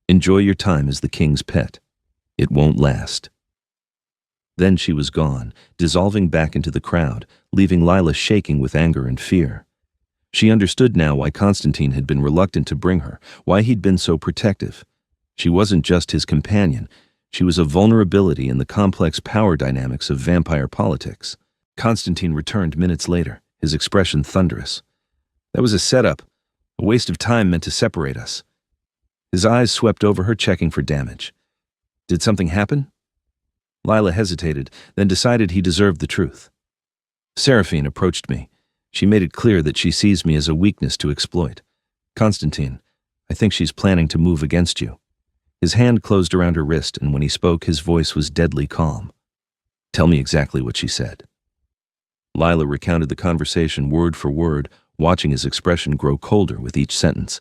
Speaker 1: Enjoy your time as the king's pet. It won't last. Then she was gone, dissolving back into the crowd, leaving Lila shaking with anger and fear. She understood now why Constantine had been reluctant to bring her, why he'd been so protective. She wasn't just his companion. She was a vulnerability in the complex power dynamics of vampire politics. Constantine returned minutes later, his expression thunderous. That was a setup, a waste of time meant to separate us. His eyes swept over her, checking for damage. Did something happen? Lila hesitated, then decided he deserved the truth. Seraphine approached me. She made it clear that she sees me as a weakness to exploit. Constantine, I think she's planning to move against you. His hand closed around her wrist, and when he spoke, his voice was deadly calm. Tell me exactly what she said. Lila recounted the conversation word for word, watching his expression grow colder with each sentence.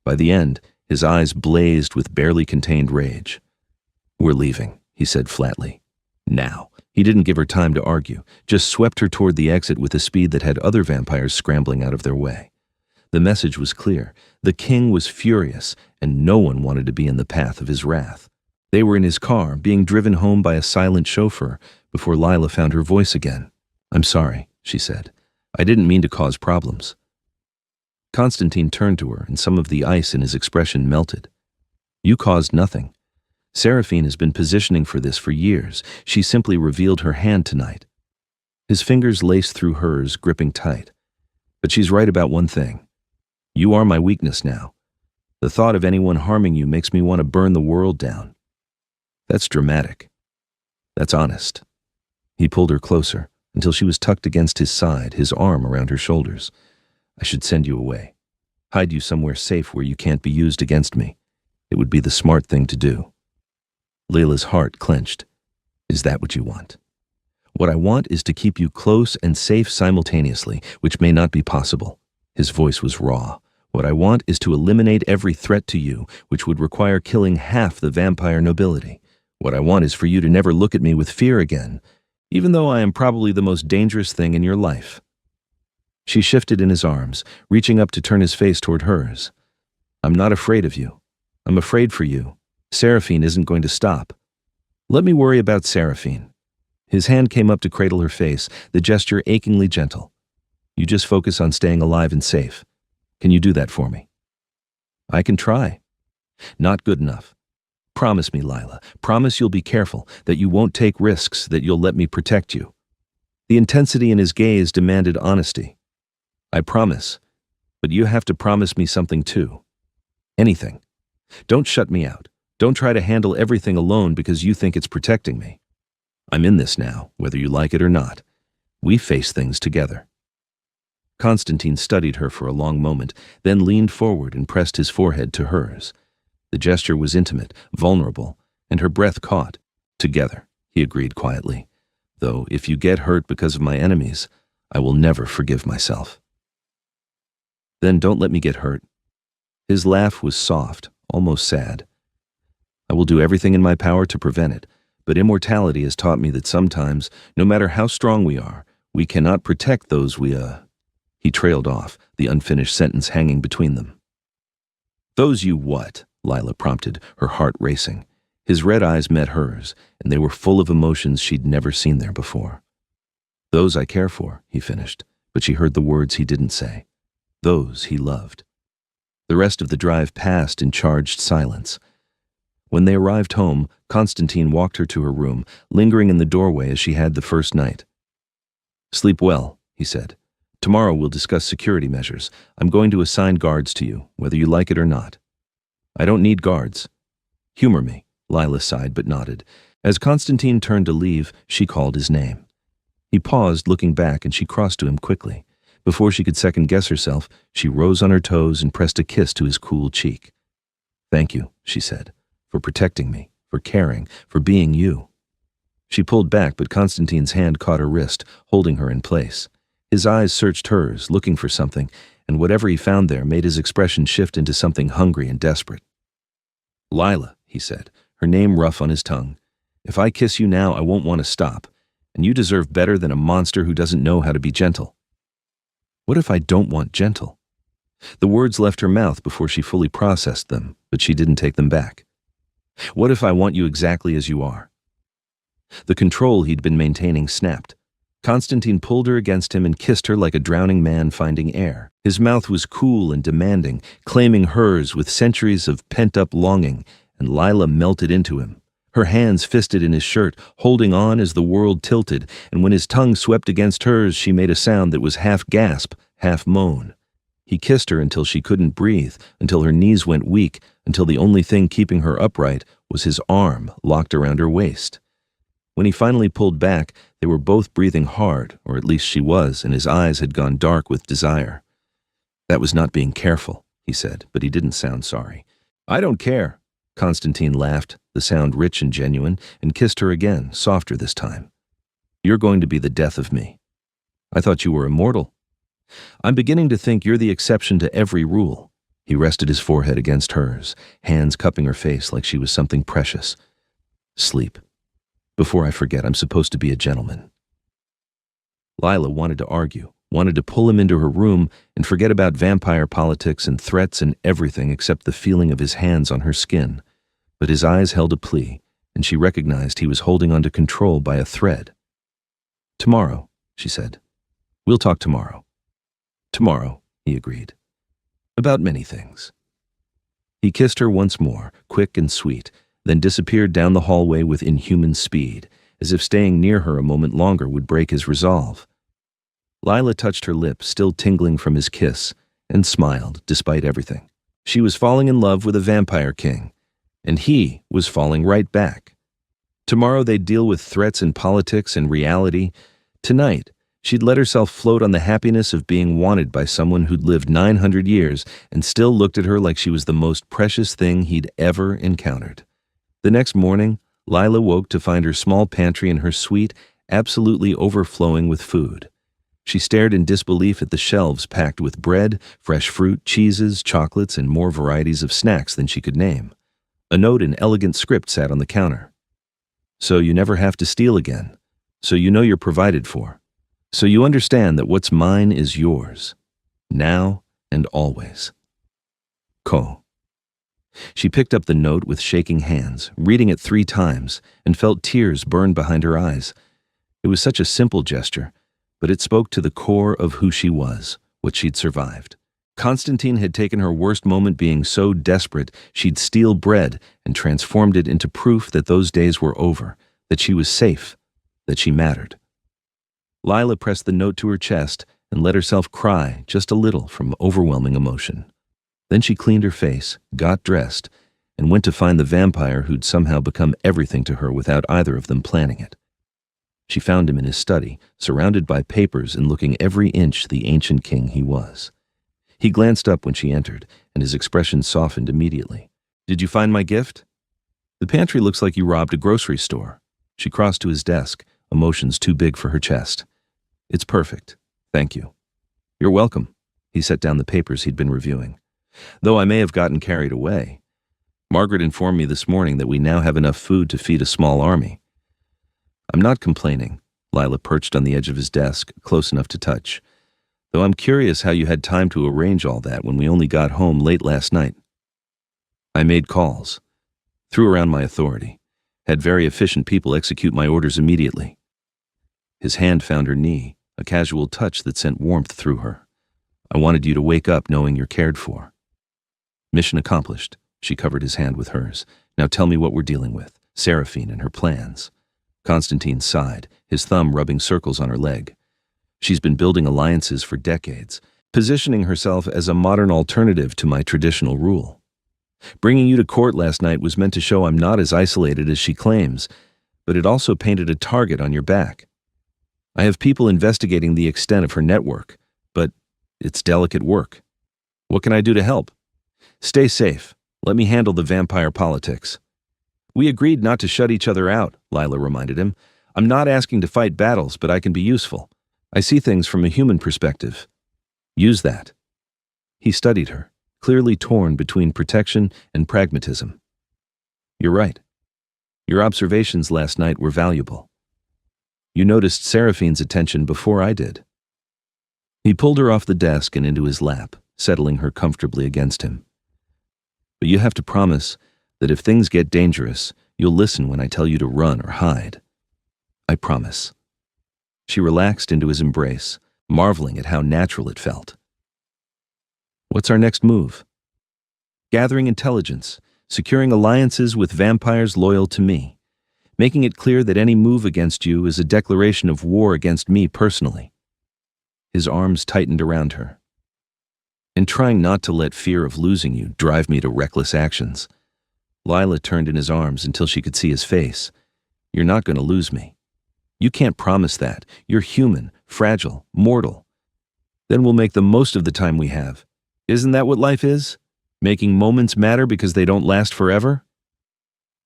Speaker 1: By the end, his eyes blazed with barely contained rage. We're leaving, he said flatly. Now. He didn't give her time to argue, just swept her toward the exit with a speed that had other vampires scrambling out of their way. The message was clear. The king was furious, and no one wanted to be in the path of his wrath. They were in his car, being driven home by a silent chauffeur, before Lila found her voice again. I'm sorry, she said. I didn't mean to cause problems. Constantine turned to her, and some of the ice in his expression melted. You caused nothing. Seraphine has been positioning for this for years. She simply revealed her hand tonight. His fingers laced through hers, gripping tight. But she's right about one thing. You are my weakness now. The thought of anyone harming you makes me want to burn the world down. That's dramatic. That's honest. He pulled her closer, until she was tucked against his side, his arm around her shoulders. I should send you away. Hide you somewhere safe where you can't be used against me. It would be the smart thing to do. Lila's heart clenched. Is that what you want? What I want is to keep you close and safe simultaneously, which may not be possible. His voice was raw. What I want is to eliminate every threat to you, which would require killing half the vampire nobility. What I want is for you to never look at me with fear again, even though I am probably the most dangerous thing in your life. She shifted in his arms, reaching up to turn his face toward hers. I'm not afraid of you. I'm afraid for you. Seraphine isn't going to stop. Let me worry about Seraphine. His hand came up to cradle her face, the gesture achingly gentle. You just focus on staying alive and safe. Can you do that for me? I can try. Not good enough. Promise me, Lila. Promise you'll be careful, that you won't take risks, that you'll let me protect you. The intensity in his gaze demanded honesty. I promise, but you have to promise me something too. Anything. Don't shut me out. Don't try to handle everything alone because you think it's protecting me. I'm in this now, whether you like it or not. We face things together. Constantine studied her for a long moment, then leaned forward and pressed his forehead to hers. The gesture was intimate, vulnerable, and her breath caught. Together, he agreed quietly. Though, if you get hurt because of my enemies, I will never forgive myself. Then don't let me get hurt. His laugh was soft, almost sad. I will do everything in my power to prevent it, but immortality has taught me that sometimes, no matter how strong we are, we cannot protect those we, He trailed off, the unfinished sentence hanging between them. Those you what? Lila prompted, her heart racing. His red eyes met hers, and they were full of emotions she'd never seen there before. Those I care for, he finished, but she heard the words he didn't say. Those he loved. The rest of the drive passed in charged silence. When they arrived home, Constantine walked her to her room, lingering in the doorway as she had the first night. Sleep well, he said. Tomorrow we'll discuss security measures. I'm going to assign guards to you, whether you like it or not. I don't need guards. Humor me, Lila sighed but nodded. As Constantine turned to leave, she called his name. He paused, looking back, and she crossed to him quickly. Before she could second-guess herself, she rose on her toes and pressed a kiss to his cool cheek. Thank you, she said, for protecting me, for caring, for being you. She pulled back, but Constantine's hand caught her wrist, holding her in place. His eyes searched hers, looking for something, and whatever he found there made his expression shift into something hungry and desperate. Lila, he said, her name rough on his tongue. If I kiss you now, I won't want to stop, and you deserve better than a monster who doesn't know how to be gentle. What if I don't want gentle? The words left her mouth before she fully processed them, but she didn't take them back. What if I want you exactly as you are? The control he'd been maintaining snapped. Constantine pulled her against him and kissed her like a drowning man finding air. His mouth was cool and demanding, claiming hers with centuries of pent-up longing, and Lila melted into him. Her hands fisted in his shirt, holding on as the world tilted, and when his tongue swept against hers, she made a sound that was half gasp, half moan. He kissed her until she couldn't breathe, until her knees went weak, until the only thing keeping her upright was his arm locked around her waist. When he finally pulled back, they were both breathing hard, or at least she was, and his eyes had gone dark with desire. That was not being careful, he said, but he didn't sound sorry. I don't care. Constantine laughed, the sound rich and genuine, and kissed her again, softer this time. You're going to be the death of me. I thought you were immortal. I'm beginning to think you're the exception to every rule. He rested his forehead against hers, hands cupping her face like she was something precious. Sleep. Before I forget, I'm supposed to be a gentleman. Lila wanted to argue, wanted to pull him into her room and forget about vampire politics and threats and everything except the feeling of his hands on her skin. But his eyes held a plea, and she recognized he was holding on to control by a thread. Tomorrow, she said. We'll talk tomorrow. Tomorrow, he agreed. About many things. He kissed her once more, quick and sweet, then disappeared down the hallway with inhuman speed, as if staying near her a moment longer would break his resolve. Lila touched her lips, still tingling from his kiss, and smiled despite everything. She was falling in love with a vampire king, and he was falling right back. Tomorrow they'd deal with threats in politics and reality. Tonight, she'd let herself float on the happiness of being wanted by someone who'd lived 900 years and still looked at her like she was the most precious thing he'd ever encountered. The next morning, Lila woke to find her small pantry and her suite absolutely overflowing with food. She stared in disbelief at the shelves packed with bread, fresh fruit, cheeses, chocolates, and more varieties of snacks than she could name. A note in elegant script sat on the counter. So you never have to steal again. So you know you're provided for. So you understand that what's mine is yours. Now and always. Ko. She picked up the note with shaking hands, reading it 3 times, and felt tears burn behind her eyes. It was such a simple gesture, but it spoke to the core of who she was, what she'd survived. Constantine had taken her worst moment being so desperate she'd steal bread and transformed it into proof that those days were over, that she was safe, that she mattered. Lila pressed the note to her chest and let herself cry just a little from overwhelming emotion. Then she cleaned her face, got dressed, and went to find the vampire who'd somehow become everything to her without either of them planning it. She found him in his study, surrounded by papers and looking every inch the ancient king he was. He glanced up when she entered, and his expression softened immediately. Did you find my gift? The pantry looks like you robbed a grocery store. She crossed to his desk, emotions too big for her chest. It's perfect. Thank you. You're welcome. He set down the papers he'd been reviewing. Though I may have gotten carried away. Margaret informed me this morning that we now have enough food to feed a small army. I'm not complaining. Lila perched on the edge of his desk, close enough to touch. Though I'm curious how you had time to arrange all that when we only got home late last night. I made calls. Threw around my authority. Had very efficient people execute my orders immediately. His hand found her knee, a casual touch that sent warmth through her. I wanted you to wake up knowing you're cared for. Mission accomplished. She covered his hand with hers. Now tell me what we're dealing with. Seraphine and her plans. Constantine sighed, his thumb rubbing circles on her leg. She's been building alliances for decades, positioning herself as a modern alternative to my traditional rule. Bringing you to court last night was meant to show I'm not as isolated as she claims, but it also painted a target on your back. I have people investigating the extent of her network, but it's delicate work. What can I do to help? Stay safe. Let me handle the vampire politics. We agreed not to shut each other out, Lila reminded him. I'm not asking to fight battles, but I can be useful. I see things from a human perspective. Use that. He studied her, clearly torn between protection and pragmatism. You're right. Your observations last night were valuable. You noticed Seraphine's attention before I did. He pulled her off the desk and into his lap, settling her comfortably against him. But you have to promise that if things get dangerous, you'll listen when I tell you to run or hide. I promise. She relaxed into his embrace, marveling at how natural it felt. What's our next move? Gathering intelligence, securing alliances with vampires loyal to me, making it clear that any move against you is a declaration of war against me personally. His arms tightened around her. And trying not to let fear of losing you drive me to reckless actions. Lila turned in his arms until she could see his face. You're not going to lose me. You can't promise that. You're human, fragile, mortal. Then we'll make the most of the time we have. Isn't that what life is? Making moments matter because they don't last forever?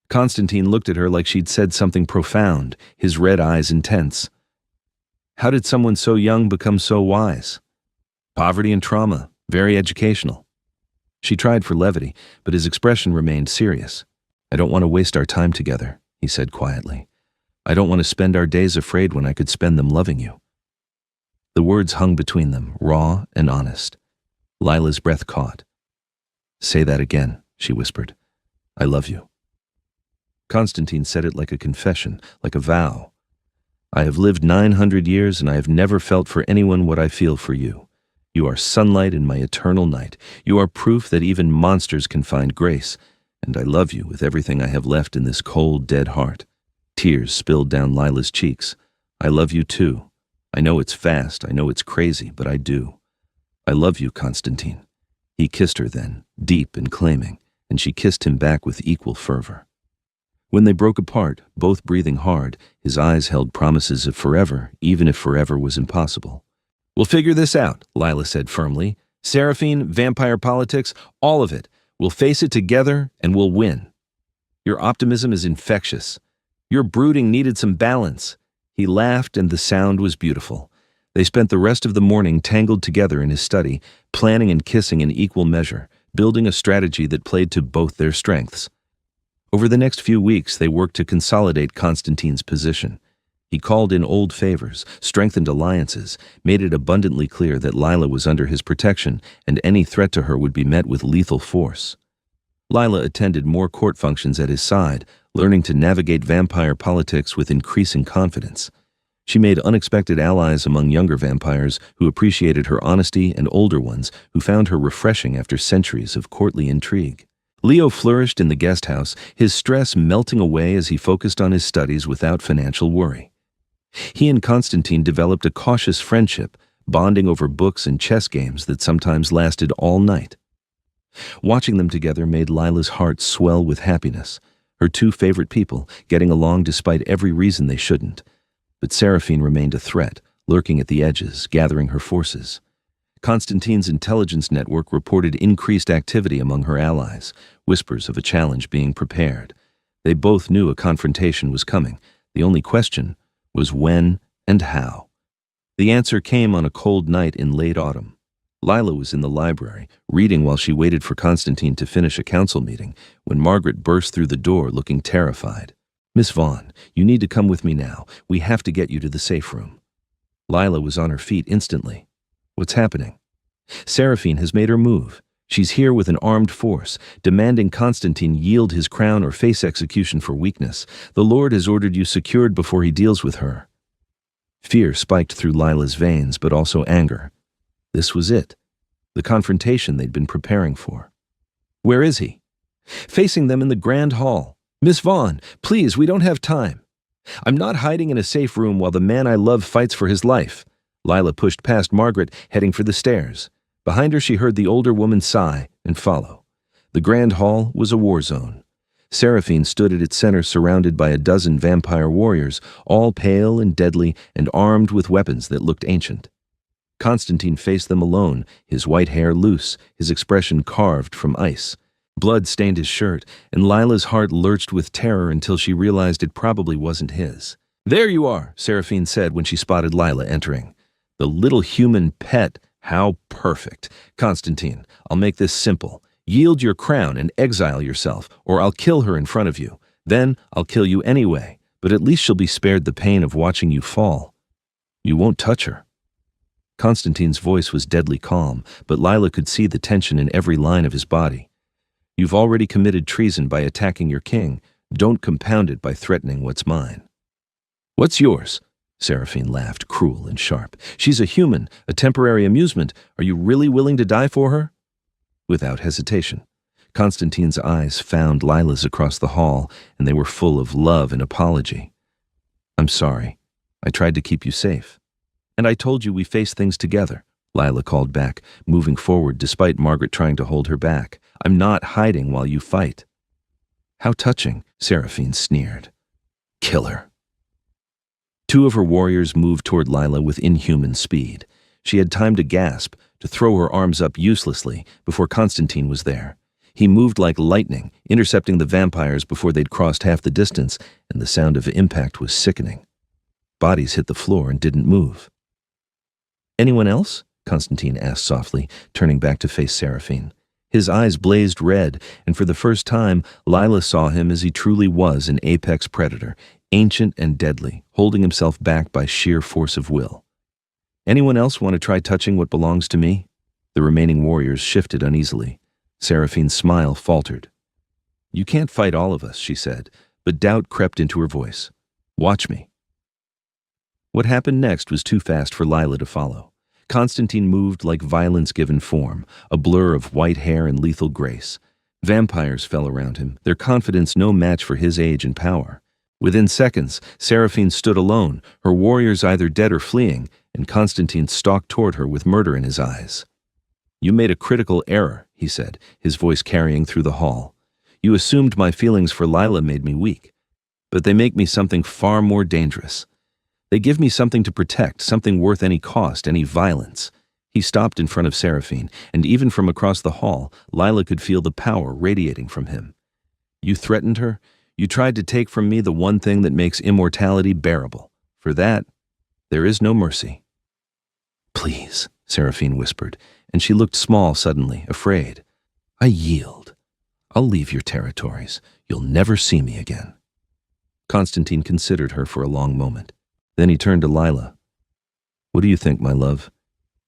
Speaker 1: Constantine looked at her like she'd said something profound, his red eyes intense. How did someone so young become so wise? Poverty and trauma, very educational. She tried for levity, but his expression remained serious. I don't want to waste our time together, he said quietly. I don't want to spend our days afraid when I could spend them loving you. The words hung between them, raw and honest. Lila's breath caught. Say that again, she whispered. I love you. Constantine said it like a confession, like a vow. I have lived 900 years and I have never felt for anyone what I feel for you. You are sunlight in my eternal night. You are proof that even monsters can find grace, and I love you with everything I have left in this cold, dead heart. Tears spilled down Lila's cheeks. I love you too. I know it's fast, I know it's crazy, but I do. I love you, Constantine. He kissed her then, deep and claiming, and she kissed him back with equal fervor. When they broke apart, both breathing hard, his eyes held promises of forever, even if forever was impossible. We'll figure this out, Lila said firmly. Seraphine, vampire politics, all of it. We'll face it together and we'll win. Your optimism is infectious. Your brooding needed some balance. He laughed and the sound was beautiful. They spent the rest of the morning tangled together in his study, planning and kissing in equal measure, building a strategy that played to both their strengths. Over the next few weeks, they worked to consolidate Constantine's position. He called in old favors, strengthened alliances, made it abundantly clear that Lila was under his protection and any threat to her would be met with lethal force. Lila attended more court functions at his side, learning to navigate vampire politics with increasing confidence. She made unexpected allies among younger vampires who appreciated her honesty and older ones who found her refreshing after centuries of courtly intrigue. Leo flourished in the guest house, his stress melting away as he focused on his studies without financial worry. He and Constantine developed a cautious friendship, bonding over books and chess games that sometimes lasted all night. Watching them together made Lila's heart swell with happiness, her two favorite people getting along despite every reason they shouldn't. But Seraphine remained a threat, lurking at the edges, gathering her forces. Constantine's intelligence network reported increased activity among her allies, whispers of a challenge being prepared. They both knew a confrontation was coming. The only question was when and how. The answer came on a cold night in late autumn. Lila was in the library, reading while she waited for Constantine to finish a council meeting, when Margaret burst through the door looking terrified. Miss Vaughn, you need to come with me now. We have to get you to the safe room. Lila was on her feet instantly. What's happening? Seraphine has made her move. She's here with an armed force, demanding Constantine yield his crown or face execution for weakness. The Lord has ordered you secured before he deals with her. Fear spiked through Lila's veins, but also anger. This was it. The confrontation they'd been preparing for. Where is he? Facing them in the grand hall. Miss Vaughn, please, we don't have time. I'm not hiding in a safe room while the man I love fights for his life. Lila pushed past Margaret, heading for the stairs. Behind her she heard the older woman sigh and follow. The grand hall was a war zone. Seraphine stood at its center surrounded by a dozen vampire warriors, all pale and deadly and armed with weapons that looked ancient. Constantine faced them alone, his white hair loose, his expression carved from ice. Blood stained his shirt, and Lila's heart lurched with terror until she realized it probably wasn't his. There you are, Seraphine said when she spotted Lila entering. The little human pet. How perfect. Constantine, I'll make this simple. Yield your crown and exile yourself, or I'll kill her in front of you. Then I'll kill you anyway, but at least she'll be spared the pain of watching you fall. You won't touch her." Constantine's voice was deadly calm, but Lila could see the tension in every line of his body. "You've already committed treason by attacking your king. Don't compound it by threatening what's mine." "What's yours?" Seraphine laughed, cruel and sharp. "She's a human, a temporary amusement. Are you really willing to die for her?" Without hesitation, Constantine's eyes found Lila's across the hall, and they were full of love and apology. "I'm sorry. I tried to keep you safe. And I told you we face things together," Lila called back, moving forward despite Margaret trying to hold her back. "I'm not hiding while you fight." "How touching," Seraphine sneered. "Kill her." Two of her warriors moved toward Lila with inhuman speed. She had time to gasp, to throw her arms up uselessly, before Constantine was there. He moved like lightning, intercepting the vampires before they'd crossed half the distance, and the sound of impact was sickening. Bodies hit the floor and didn't move. "Anyone else?" Constantine asked softly, turning back to face Seraphine. His eyes blazed red, and for the first time, Lila saw him as he truly was, an apex predator, ancient and deadly, holding himself back by sheer force of will. "Anyone else want to try touching what belongs to me?" The remaining warriors shifted uneasily. Seraphine's smile faltered. "You can't fight all of us," she said, but doubt crept into her voice. "Watch me." What happened next was too fast for Lila to follow. Constantine moved like violence given form, a blur of white hair and lethal grace. Vampires fell around him, their confidence no match for his age and power. Within seconds, Seraphine stood alone, her warriors either dead or fleeing, and Constantine stalked toward her with murder in his eyes. "You made a critical error," he said, his voice carrying through the hall. "You assumed my feelings for Lila made me weak. But they make me something far more dangerous. They give me something to protect, something worth any cost, any violence." He stopped in front of Seraphine, and even from across the hall, Lila could feel the power radiating from him. "You threatened her. You tried to take from me the one thing that makes immortality bearable. For that, there is no mercy." "Please," Seraphine whispered, and she looked small suddenly, afraid. "I yield. I'll leave your territories. You'll never see me again." Constantine considered her for a long moment. Then he turned to Lila. "What do you think, my love?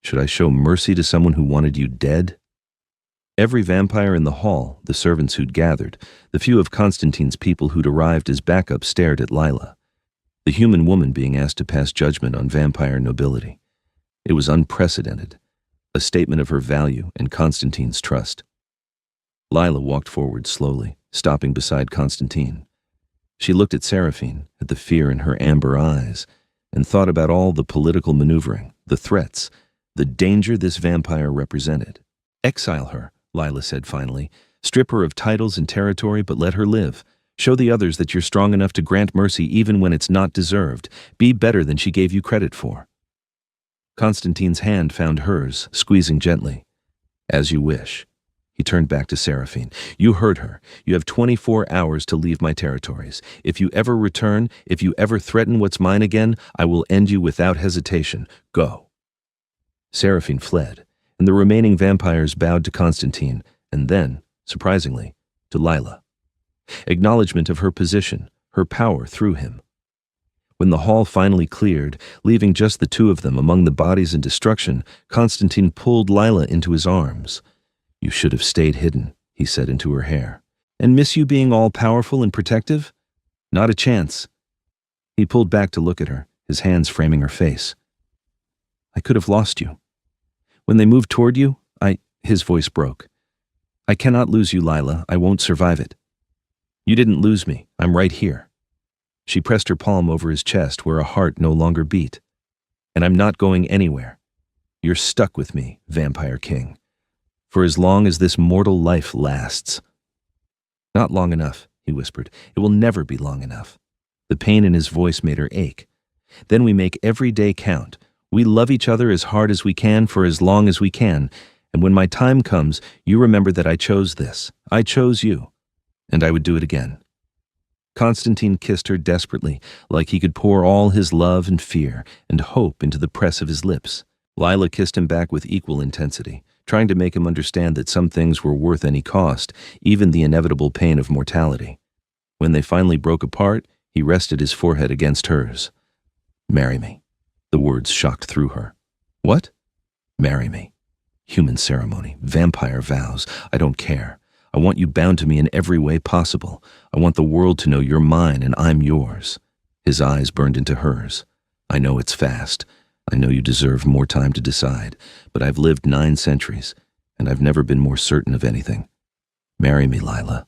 Speaker 1: Should I show mercy to someone who wanted you dead?" Every vampire in the hall, the servants who'd gathered, the few of Constantine's people who'd arrived as backup stared at Lila, the human woman being asked to pass judgment on vampire nobility. It was unprecedented, a statement of her value and Constantine's trust. Lila walked forward slowly, stopping beside Constantine. She looked at Seraphine, at the fear in her amber eyes, and thought about all the political maneuvering, the threats, the danger this vampire represented. "Exile her," Lila said finally. "Strip her of titles and territory, but let her live. Show the others that you're strong enough to grant mercy even when it's not deserved. Be better than she gave you credit for." Constantine's hand found hers, squeezing gently. "As you wish." He turned back to Seraphine. "You heard her. You have 24 hours to leave my territories. If you ever return, if you ever threaten what's mine again, I will end you without hesitation. Go." Seraphine fled, and the remaining vampires bowed to Constantine, and then, surprisingly, to Lila. Acknowledgement of her position, her power through him. When the hall finally cleared, leaving just the two of them among the bodies and destruction, Constantine pulled Lila into his arms. "You should have stayed hidden," he said into her hair. "And miss you being all-powerful and protective? Not a chance." He pulled back to look at her, his hands framing her face. "I could have lost you. When they moved toward you, his voice broke. "I cannot lose you, Lila. I won't survive it." "You didn't lose me. I'm right here." She pressed her palm over his chest where a heart no longer beat. "And I'm not going anywhere. You're stuck with me, Vampire King. For as long as this mortal life lasts." "Not long enough," he whispered. "It will never be long enough." The pain in his voice made her ache. "Then we make every day count. We love each other as hard as we can for as long as we can. And when my time comes, you remember that I chose this. I chose you. And I would do it again." Constantine kissed her desperately, like he could pour all his love and fear and hope into the press of his lips. Lila kissed him back with equal intensity, trying to make him understand that some things were worth any cost, even the inevitable pain of mortality. When they finally broke apart, he rested his forehead against hers. "Marry me." The words shocked through her. "What?" "Marry me. Human ceremony, vampire vows, I don't care. I want you bound to me in every way possible. I want the world to know you're mine and I'm yours." His eyes burned into hers. "I know it's fast. I know you deserve more time to decide, but I've lived 9 centuries, and I've never been more certain of anything. Marry me, Lila."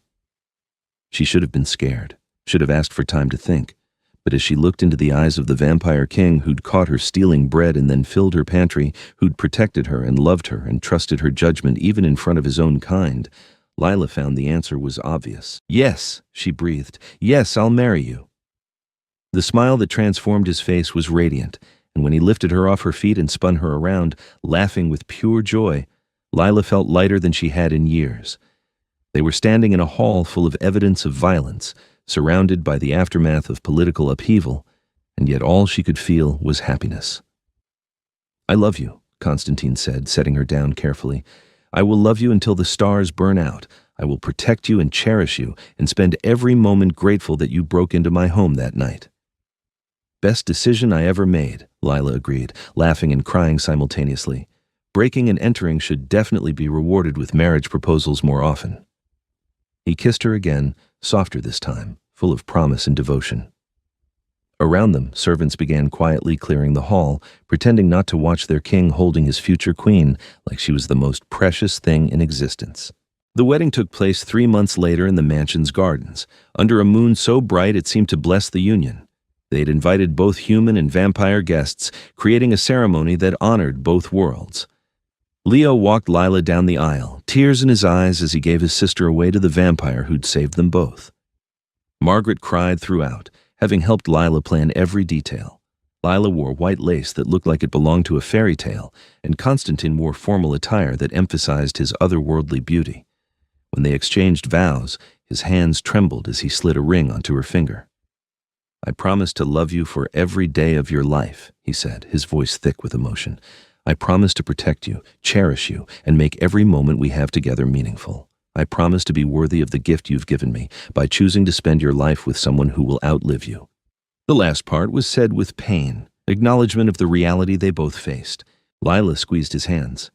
Speaker 1: She should have been scared, should have asked for time to think, but as she looked into the eyes of the vampire king who'd caught her stealing bread and then filled her pantry, who'd protected her and loved her and trusted her judgment even in front of his own kind, Lila found the answer was obvious. "Yes," she breathed. "Yes, I'll marry you." The smile that transformed his face was radiant, and when he lifted her off her feet and spun her around, laughing with pure joy, Lila felt lighter than she had in years. They were standing in a hall full of evidence of violence, surrounded by the aftermath of political upheaval, and yet all she could feel was happiness. "I love you," Constantine said, setting her down carefully. "I will love you until the stars burn out. I will protect you and cherish you, and spend every moment grateful that you broke into my home that night." "Best decision I ever made," Lila agreed, laughing and crying simultaneously. "Breaking and entering should definitely be rewarded with marriage proposals more often." He kissed her again, softer this time, full of promise and devotion. Around them, servants began quietly clearing the hall, pretending not to watch their king holding his future queen like she was the most precious thing in existence. The wedding took place 3 months later in the mansion's gardens, under a moon so bright it seemed to bless the union. They had invited both human and vampire guests, creating a ceremony that honored both worlds. Leo walked Lila down the aisle, tears in his eyes as he gave his sister away to the vampire who'd saved them both. Margaret cried throughout, having helped Lila plan every detail. Lila wore white lace that looked like it belonged to a fairy tale, and Constantine wore formal attire that emphasized his otherworldly beauty. When they exchanged vows, his hands trembled as he slid a ring onto her finger. "I promise to love you for every day of your life," he said, his voice thick with emotion. "I promise to protect you, cherish you, and make every moment we have together meaningful. I promise to be worthy of the gift you've given me by choosing to spend your life with someone who will outlive you." The last part was said with pain, acknowledgement of the reality they both faced. Lila squeezed his hands.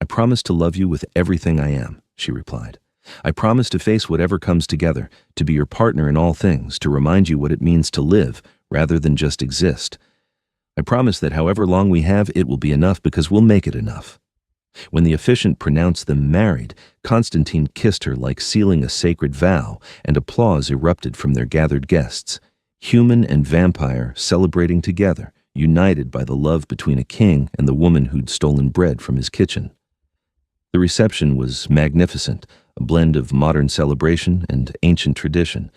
Speaker 1: "I promise to love you with everything I am," she replied. "I promise to face whatever comes together, to be your partner in all things, to remind you what it means to live rather than just exist. I promise that however long we have, it will be enough because we'll make it enough." When the officiant pronounced them married, Constantine kissed her like sealing a sacred vow, and applause erupted from their gathered guests. Human and vampire celebrating together, united by the love between a king and the woman who'd stolen bread from his kitchen. The reception was magnificent, a blend of modern celebration and ancient tradition.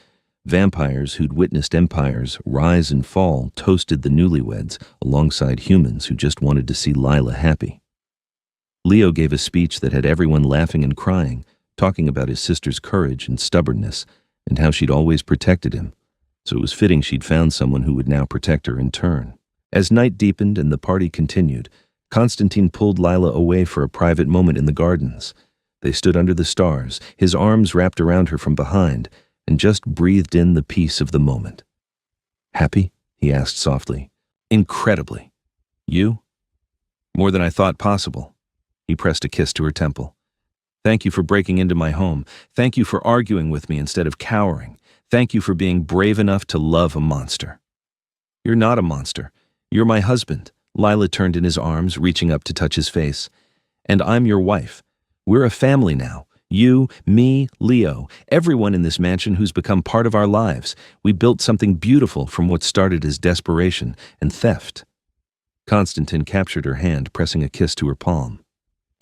Speaker 1: Vampires who'd witnessed empires rise and fall toasted the newlyweds alongside humans who just wanted to see Lila happy. Leo gave a speech that had everyone laughing and crying, talking about his sister's courage and stubbornness and how she'd always protected him, so it was fitting she'd found someone who would now protect her in turn. As night deepened and the party continued, Constantine pulled Lila away for a private moment in the gardens. They stood under the stars, his arms wrapped around her from behind, and just breathed in the peace of the moment. "Happy?" he asked softly. "Incredibly. You?" "More than I thought possible." He pressed a kiss to her temple. "Thank you for breaking into my home. Thank you for arguing with me instead of cowering. Thank you for being brave enough to love a monster." "You're not a monster. You're my husband." Lila turned in his arms, reaching up to touch his face. "And I'm your wife. We're a family now. You, me, Leo, everyone in this mansion who's become part of our lives. We built something beautiful from what started as desperation and theft." Constantine captured her hand, pressing a kiss to her palm.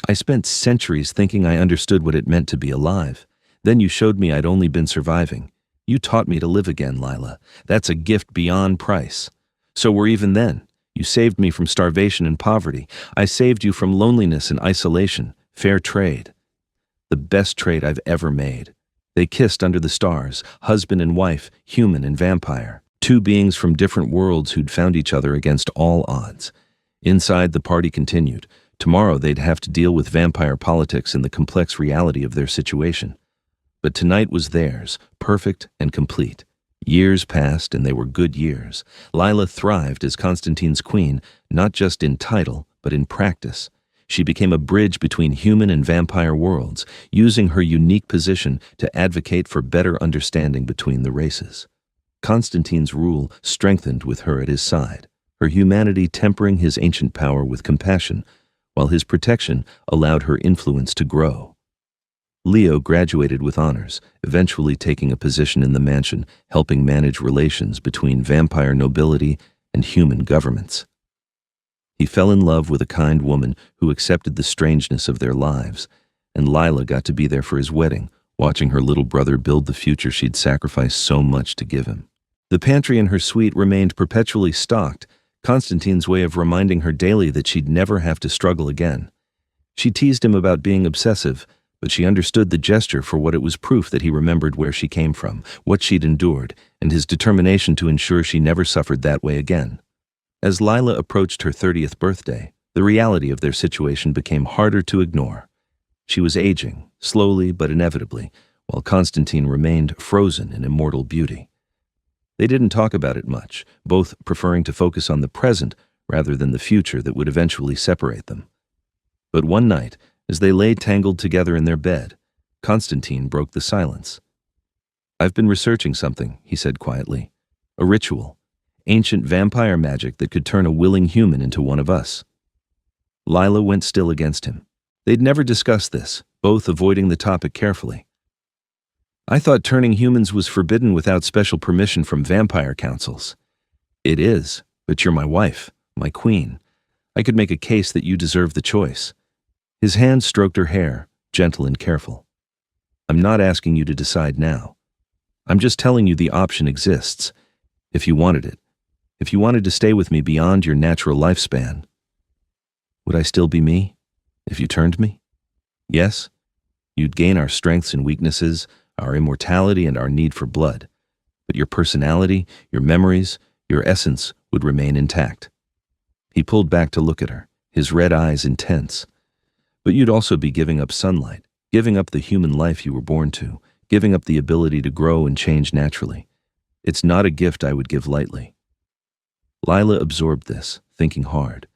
Speaker 1: "I spent centuries thinking I understood what it meant to be alive. Then you showed me I'd only been surviving. You taught me to live again, Lila. That's a gift beyond price. So we're even then. You saved me from starvation and poverty. I saved you from loneliness and isolation. Fair trade. The best trade I've ever made." They kissed under the stars, husband and wife, human and vampire, 2 beings from different worlds who'd found each other against all odds. Inside, the party continued. Tomorrow they'd have to deal with vampire politics and the complex reality of their situation. But tonight was theirs, perfect and complete. Years passed, and they were good years. Lila thrived as Constantine's queen, not just in title, but in practice. She became a bridge between human and vampire worlds, using her unique position to advocate for better understanding between the races. Constantine's rule strengthened with her at his side, her humanity tempering his ancient power with compassion, while his protection allowed her influence to grow. Leo graduated with honors, eventually taking a position in the mansion, helping manage relations between vampire nobility and human governments. He fell in love with a kind woman who accepted the strangeness of their lives, and Lila got to be there for his wedding, watching her little brother build the future she'd sacrificed so much to give him. The pantry in her suite remained perpetually stocked, Constantine's way of reminding her daily that she'd never have to struggle again. She teased him about being obsessive, but she understood the gesture for what it was, proof that he remembered where she came from, what she'd endured, and his determination to ensure she never suffered that way again. As Lila approached her 30th birthday, the reality of their situation became harder to ignore. She was aging, slowly but inevitably, while Constantine remained frozen in immortal beauty. They didn't talk about it much, both preferring to focus on the present rather than the future that would eventually separate them. But one night, as they lay tangled together in their bed, Constantine broke the silence. "I've been researching something," he said quietly. "A ritual. Ancient vampire magic that could turn a willing human into one of us." Lila went still against him. They'd never discussed this, both avoiding the topic carefully. "I thought turning humans was forbidden without special permission from vampire councils." "It is, but you're my wife, my queen. I could make a case that you deserve the choice." His hand stroked her hair, gentle and careful. "I'm not asking you to decide now. I'm just telling you the option exists, if you wanted it. If you wanted to stay with me beyond your natural lifespan." "Would I still be me, if you turned me?" "Yes. You'd gain our strengths and weaknesses, our immortality and our need for blood. But your personality, your memories, your essence would remain intact." He pulled back to look at her, his red eyes intense. "But you'd also be giving up sunlight, giving up the human life you were born to, giving up the ability to grow and change naturally. It's not a gift I would give lightly." Lila absorbed this, thinking hard.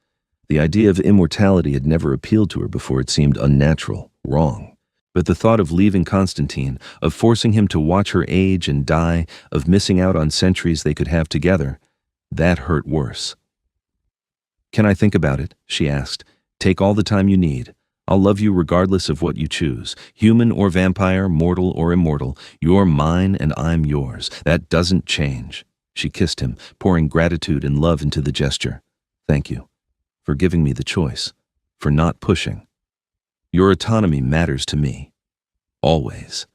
Speaker 1: The idea of immortality had never appealed to her before. It seemed unnatural, wrong. But the thought of leaving Constantine, of forcing him to watch her age and die, of missing out on centuries they could have together, that hurt worse. "Can I think about it?" she asked. "Take all the time you need. I'll love you regardless of what you choose. Human or vampire, mortal or immortal, you're mine and I'm yours. That doesn't change." She kissed him, pouring gratitude and love into the gesture. "Thank you for giving me the choice, for not pushing. Your autonomy matters to me. Always."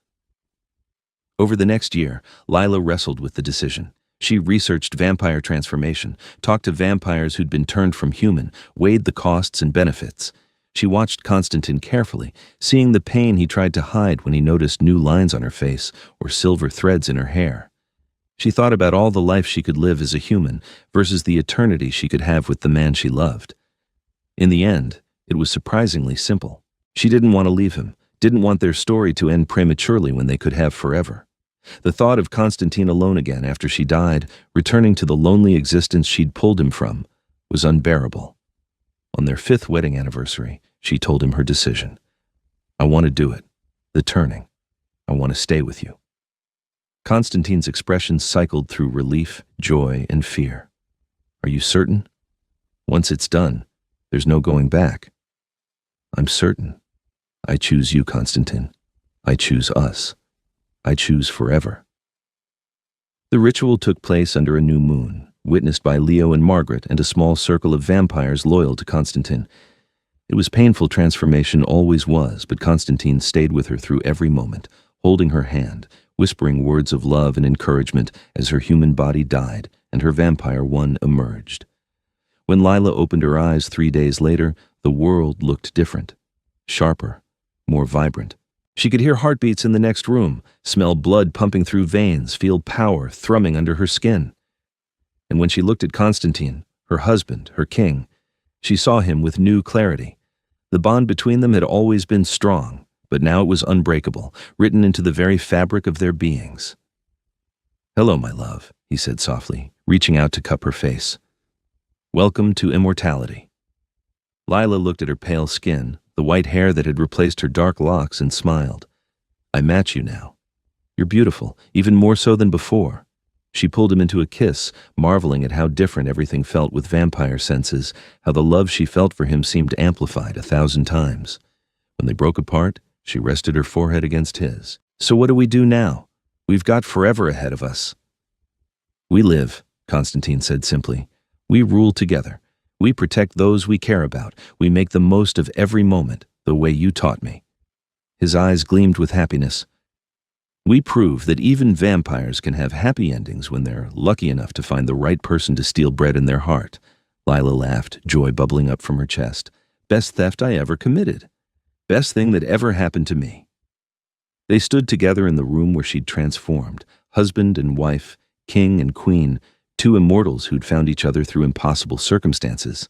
Speaker 1: Over the next year, Lila wrestled with the decision. She researched vampire transformation, talked to vampires who'd been turned from human, weighed the costs and benefits. She watched Constantine carefully, seeing the pain he tried to hide when he noticed new lines on her face or silver threads in her hair. She thought about all the life she could live as a human versus the eternity she could have with the man she loved. In the end, it was surprisingly simple. She didn't want to leave him, didn't want their story to end prematurely when they could have forever. The thought of Constantine alone again after she died, returning to the lonely existence she'd pulled him from, was unbearable. On their 5th wedding anniversary, she told him her decision. "I want to do it. The turning. I want to stay with you." Constantine's expressions cycled through relief, joy, and fear. "Are you certain? Once it's done, there's no going back." "I'm certain. I choose you, Constantine. I choose us. I choose forever." The ritual took place under a new moon, witnessed by Leo and Margaret and a small circle of vampires loyal to Constantine. It was painful, transformation always was, but Constantine stayed with her through every moment, holding her hand, whispering words of love and encouragement as her human body died and her vampire one emerged. When Lila opened her eyes 3 days later, the world looked different, sharper, more vibrant. She could hear heartbeats in the next room, smell blood pumping through veins, feel power thrumming under her skin. And when she looked at Constantine, her husband, her king, she saw him with new clarity. The bond between them had always been strong, but now it was unbreakable, written into the very fabric of their beings. "Hello, my love," he said softly, reaching out to cup her face. "Welcome to immortality." Lila looked at her pale skin, the white hair that had replaced her dark locks, and smiled. "I match you now. You're beautiful, even more so than before." She pulled him into a kiss, marveling at how different everything felt with vampire senses, how the love she felt for him seemed amplified 1,000 times. When they broke apart, she rested her forehead against his. "So what do we do now? We've got forever ahead of us." "We live," Constantine said simply. "We rule together. We protect those we care about. We make the most of every moment, the way you taught me." His eyes gleamed with happiness. "We prove that even vampires can have happy endings when they're lucky enough to find the right person to steal bread in their heart." Lila laughed, joy bubbling up from her chest. "Best theft I ever committed. Best thing that ever happened to me." They stood together in the room where she'd transformed, husband and wife, king and queen, two immortals who'd found each other through impossible circumstances.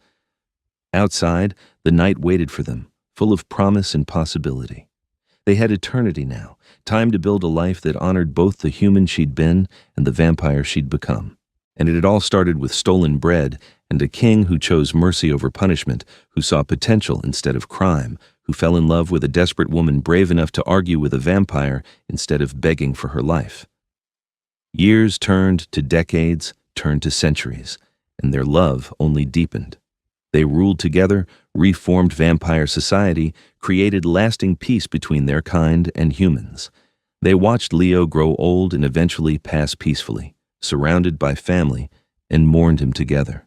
Speaker 1: Outside, the night waited for them, full of promise and possibility. They had eternity now, time to build a life that honored both the human she'd been and the vampire she'd become. And it had all started with stolen bread and a king who chose mercy over punishment, who saw potential instead of crime, who fell in love with a desperate woman brave enough to argue with a vampire instead of begging for her life. Years turned to decades, turned to centuries, and their love only deepened. They ruled together, reformed vampire society, created lasting peace between their kind and humans. They watched Leo grow old and eventually pass peacefully, surrounded by family, and mourned him together.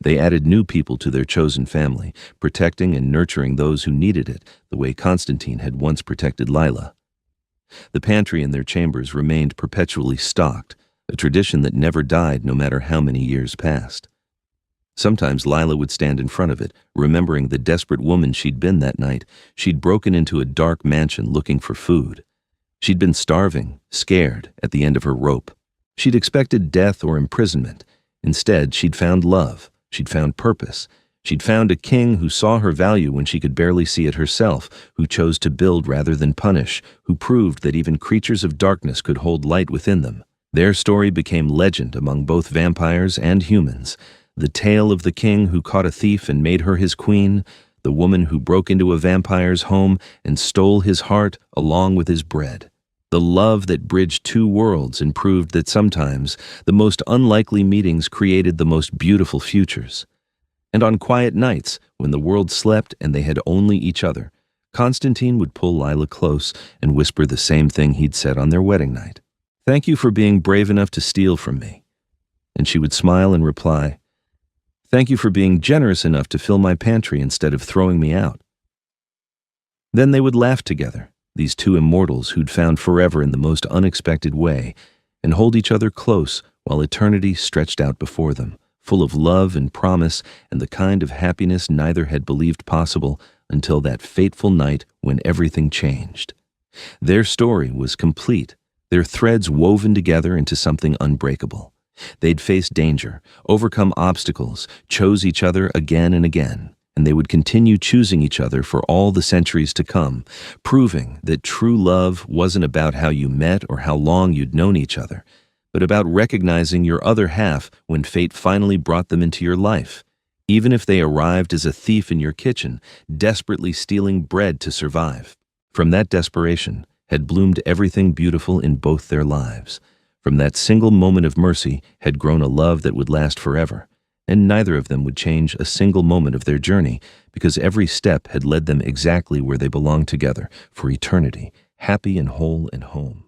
Speaker 1: They added new people to their chosen family, protecting and nurturing those who needed it, the way Constantine had once protected Lila. The pantry in their chambers remained perpetually stocked, a tradition that never died no matter how many years passed. Sometimes Lila would stand in front of it, remembering the desperate woman she'd been that night. She'd broken into a dark mansion looking for food. She'd been starving, scared, at the end of her rope. She'd expected death or imprisonment. Instead, she'd found love. She'd found purpose. She'd found a king who saw her value when she could barely see it herself, who chose to build rather than punish, who proved that even creatures of darkness could hold light within them. Their story became legend among both vampires and humans. The tale of the king who caught a thief and made her his queen, the woman who broke into a vampire's home and stole his heart along with his bread. The love that bridged two worlds and proved that sometimes the most unlikely meetings created the most beautiful futures. And on quiet nights, when the world slept and they had only each other, Constantine would pull Lila close and whisper the same thing he'd said on their wedding night. "Thank you for being brave enough to steal from me." And she would smile and reply, "Thank you for being generous enough to fill my pantry instead of throwing me out." Then they would laugh together, these two immortals who'd found forever in the most unexpected way, and hold each other close while eternity stretched out before them, full of love and promise and the kind of happiness neither had believed possible until that fateful night when everything changed. Their story was complete, their threads woven together into something unbreakable. They'd faced danger, overcome obstacles, chose each other again and again, and they would continue choosing each other for all the centuries to come, proving that true love wasn't about how you met or how long you'd known each other, but about recognizing your other half when fate finally brought them into your life, even if they arrived as a thief in your kitchen, desperately stealing bread to survive. From that desperation had bloomed everything beautiful in both their lives. From that single moment of mercy had grown a love that would last forever, and neither of them would change a single moment of their journey because every step had led them exactly where they belonged together for eternity, happy and whole and home.